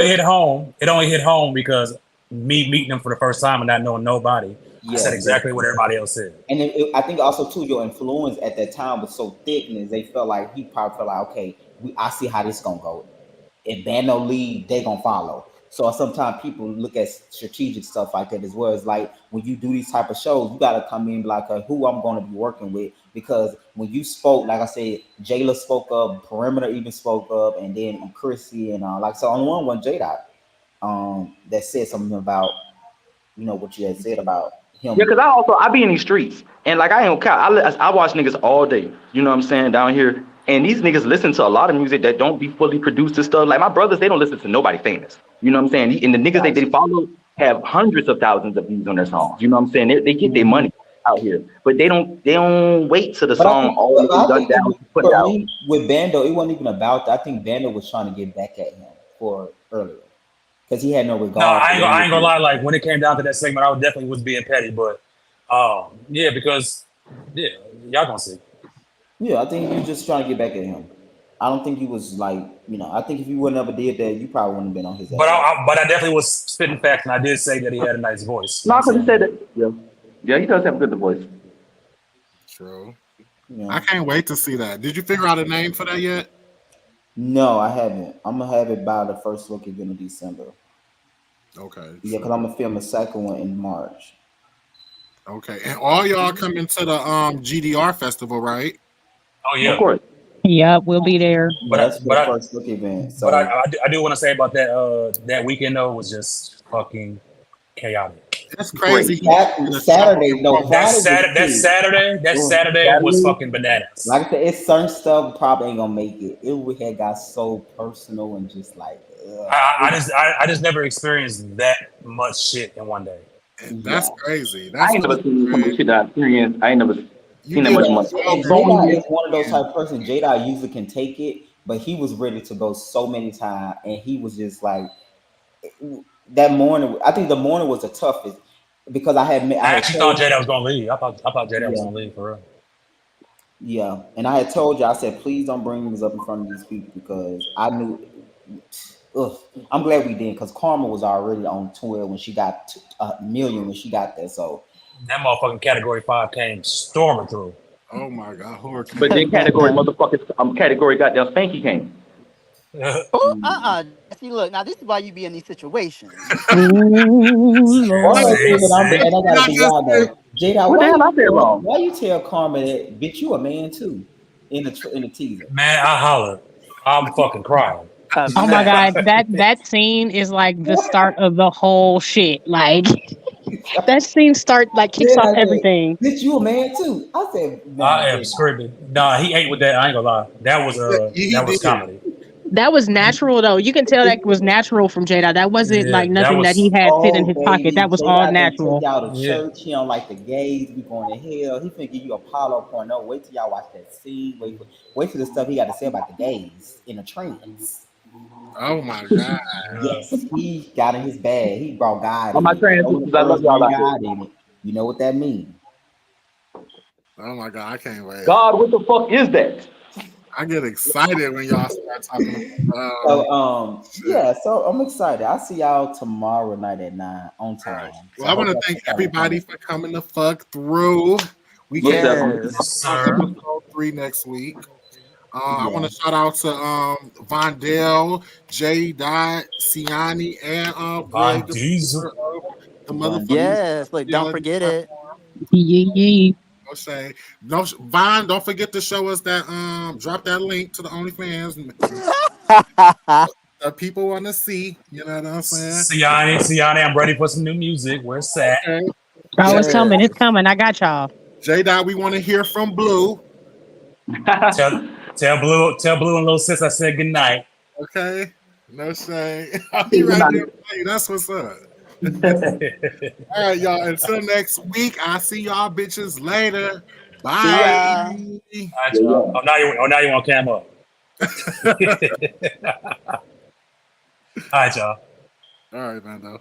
hit home. It only hit home because me meeting them for the first time and not knowing nobody. I said exactly what everybody else said. And I think also too, your influence at that time was so thick, and they felt like he probably felt like, okay, I see how this gonna go. If Bando lead, they gonna follow. So sometimes people look at strategic stuff like that as well. It's like when you do these type of shows, you gotta come in like who I'm gonna be working with, because when you spoke, like I said, Jayla spoke up, Perimeter even spoke up, and then Chrissy and like so on one J-Dot that said something about what you had said about him. Yeah, because I be in these streets, and like I ain't I watch niggas all day. You know what I'm saying, down here, and these niggas listen to a lot of music that don't be fully produced and stuff. Like my brothers, they don't listen to nobody famous. You know what I'm saying? And the niggas that they follow have hundreds of thousands of views on their songs. You know what I'm saying? They get their money out here, but they don't wait till the song all the way done down to put it out. With Bando, it wasn't even about that. I think Bando was trying to get back at him for earlier. Because he had no regard. No, I ain't gonna lie. Like when it came down to that segment, I definitely was being petty. But because y'all gonna see. Yeah, I think he was just trying to get back at him. I don't think he was like, I think if you would never did that, you probably wouldn't have been on his ass. But I definitely was spitting facts, and I did say that he had a nice voice. No, because he said that. Yeah, he does have a good voice. True. Yeah. I can't wait to see that. Did you figure out a name for that yet? No, I haven't. I'm gonna have it by the first look event in December. Okay. Yeah, because I'm gonna film a second one in March. Okay, and all y'all coming to the GDR festival, right? Oh yeah, Of course. Yep, we'll be there. But that's the first look event. So But I do want to say about that that weekend though was just fucking chaotic. That's crazy. Saturday, no, That Friday. Saturday was fucking bananas. Like I said, it's certain stuff probably ain't gonna make it. It had got so personal and just like. I just never experienced that much shit in one day. That's crazy. I ain't never seen so much shit that I experienced. I ain't never seen that much. Jada is one of those type of person. Jada usually can take it, but he was ready to go so many times, and he was just like that morning. I think the morning was the toughest because I actually thought Jada was gonna leave. I thought Jada was gonna leave for real. Yeah, and I had told you, I said, please don't bring this up in front of these people because I knew. I'm glad we didn't because Karma was already on tour when she got $1 million when she got there. So that motherfucking Category 5 came storming through. Oh my god, But then category category goddamn Spanky came. See, look, now this is why you be in these situations. Jada, what the hell I said wrong? Why you tell Karma that bitch you a man too in the teaser? Man, I hollered. I'm fucking crying. Oh my god, that scene is like the start of the whole shit. Like that scene kicks off everything. Bitch, you a man too. I said, I am screaming. Nah, he ate with that. I ain't gonna lie. That was comedy. That was natural though. You can tell that was natural from Jada. That wasn't like nothing that he had sit in his pocket. That was all natural. Y'all to church. He don't like the gays. We going to hell. He finna give you Apollo 0.0. Wait till y'all watch that scene. Wait till the stuff he got to say about the gays in the trans. Oh my god. Yes, he got in his bag. He brought God. On my trans, I love y'all like God in it. You know what that means? Oh my god, I can't wait. God, what the fuck is that? I get excited when y'all start talking. So I'm excited. I'll see y'all tomorrow night at 9 on time. Well, I want to thank everybody for coming the fuck through. We get episode 3 next week. I want to shout out to Vondell, J. Ciani, and Greg, the motherfucker. Yes, like don't forget it. Yeah. No shame. No, Vine, don't forget to show us that drop that link to the OnlyFans. That people want to see. You know what I'm saying? Ciani, I'm ready for some new music. Where's that? Okay. Oh, it's coming. It's coming. I got y'all. J. We want to hear from Blue. Tell Blue and Lil Sis I said good night. Okay. No shame. I'll be right there. Hey, that's what's up. All right, y'all. Until next week, I'll see y'all bitches later. Bye. Oh, now you want cam up. All right, y'all. All right, man.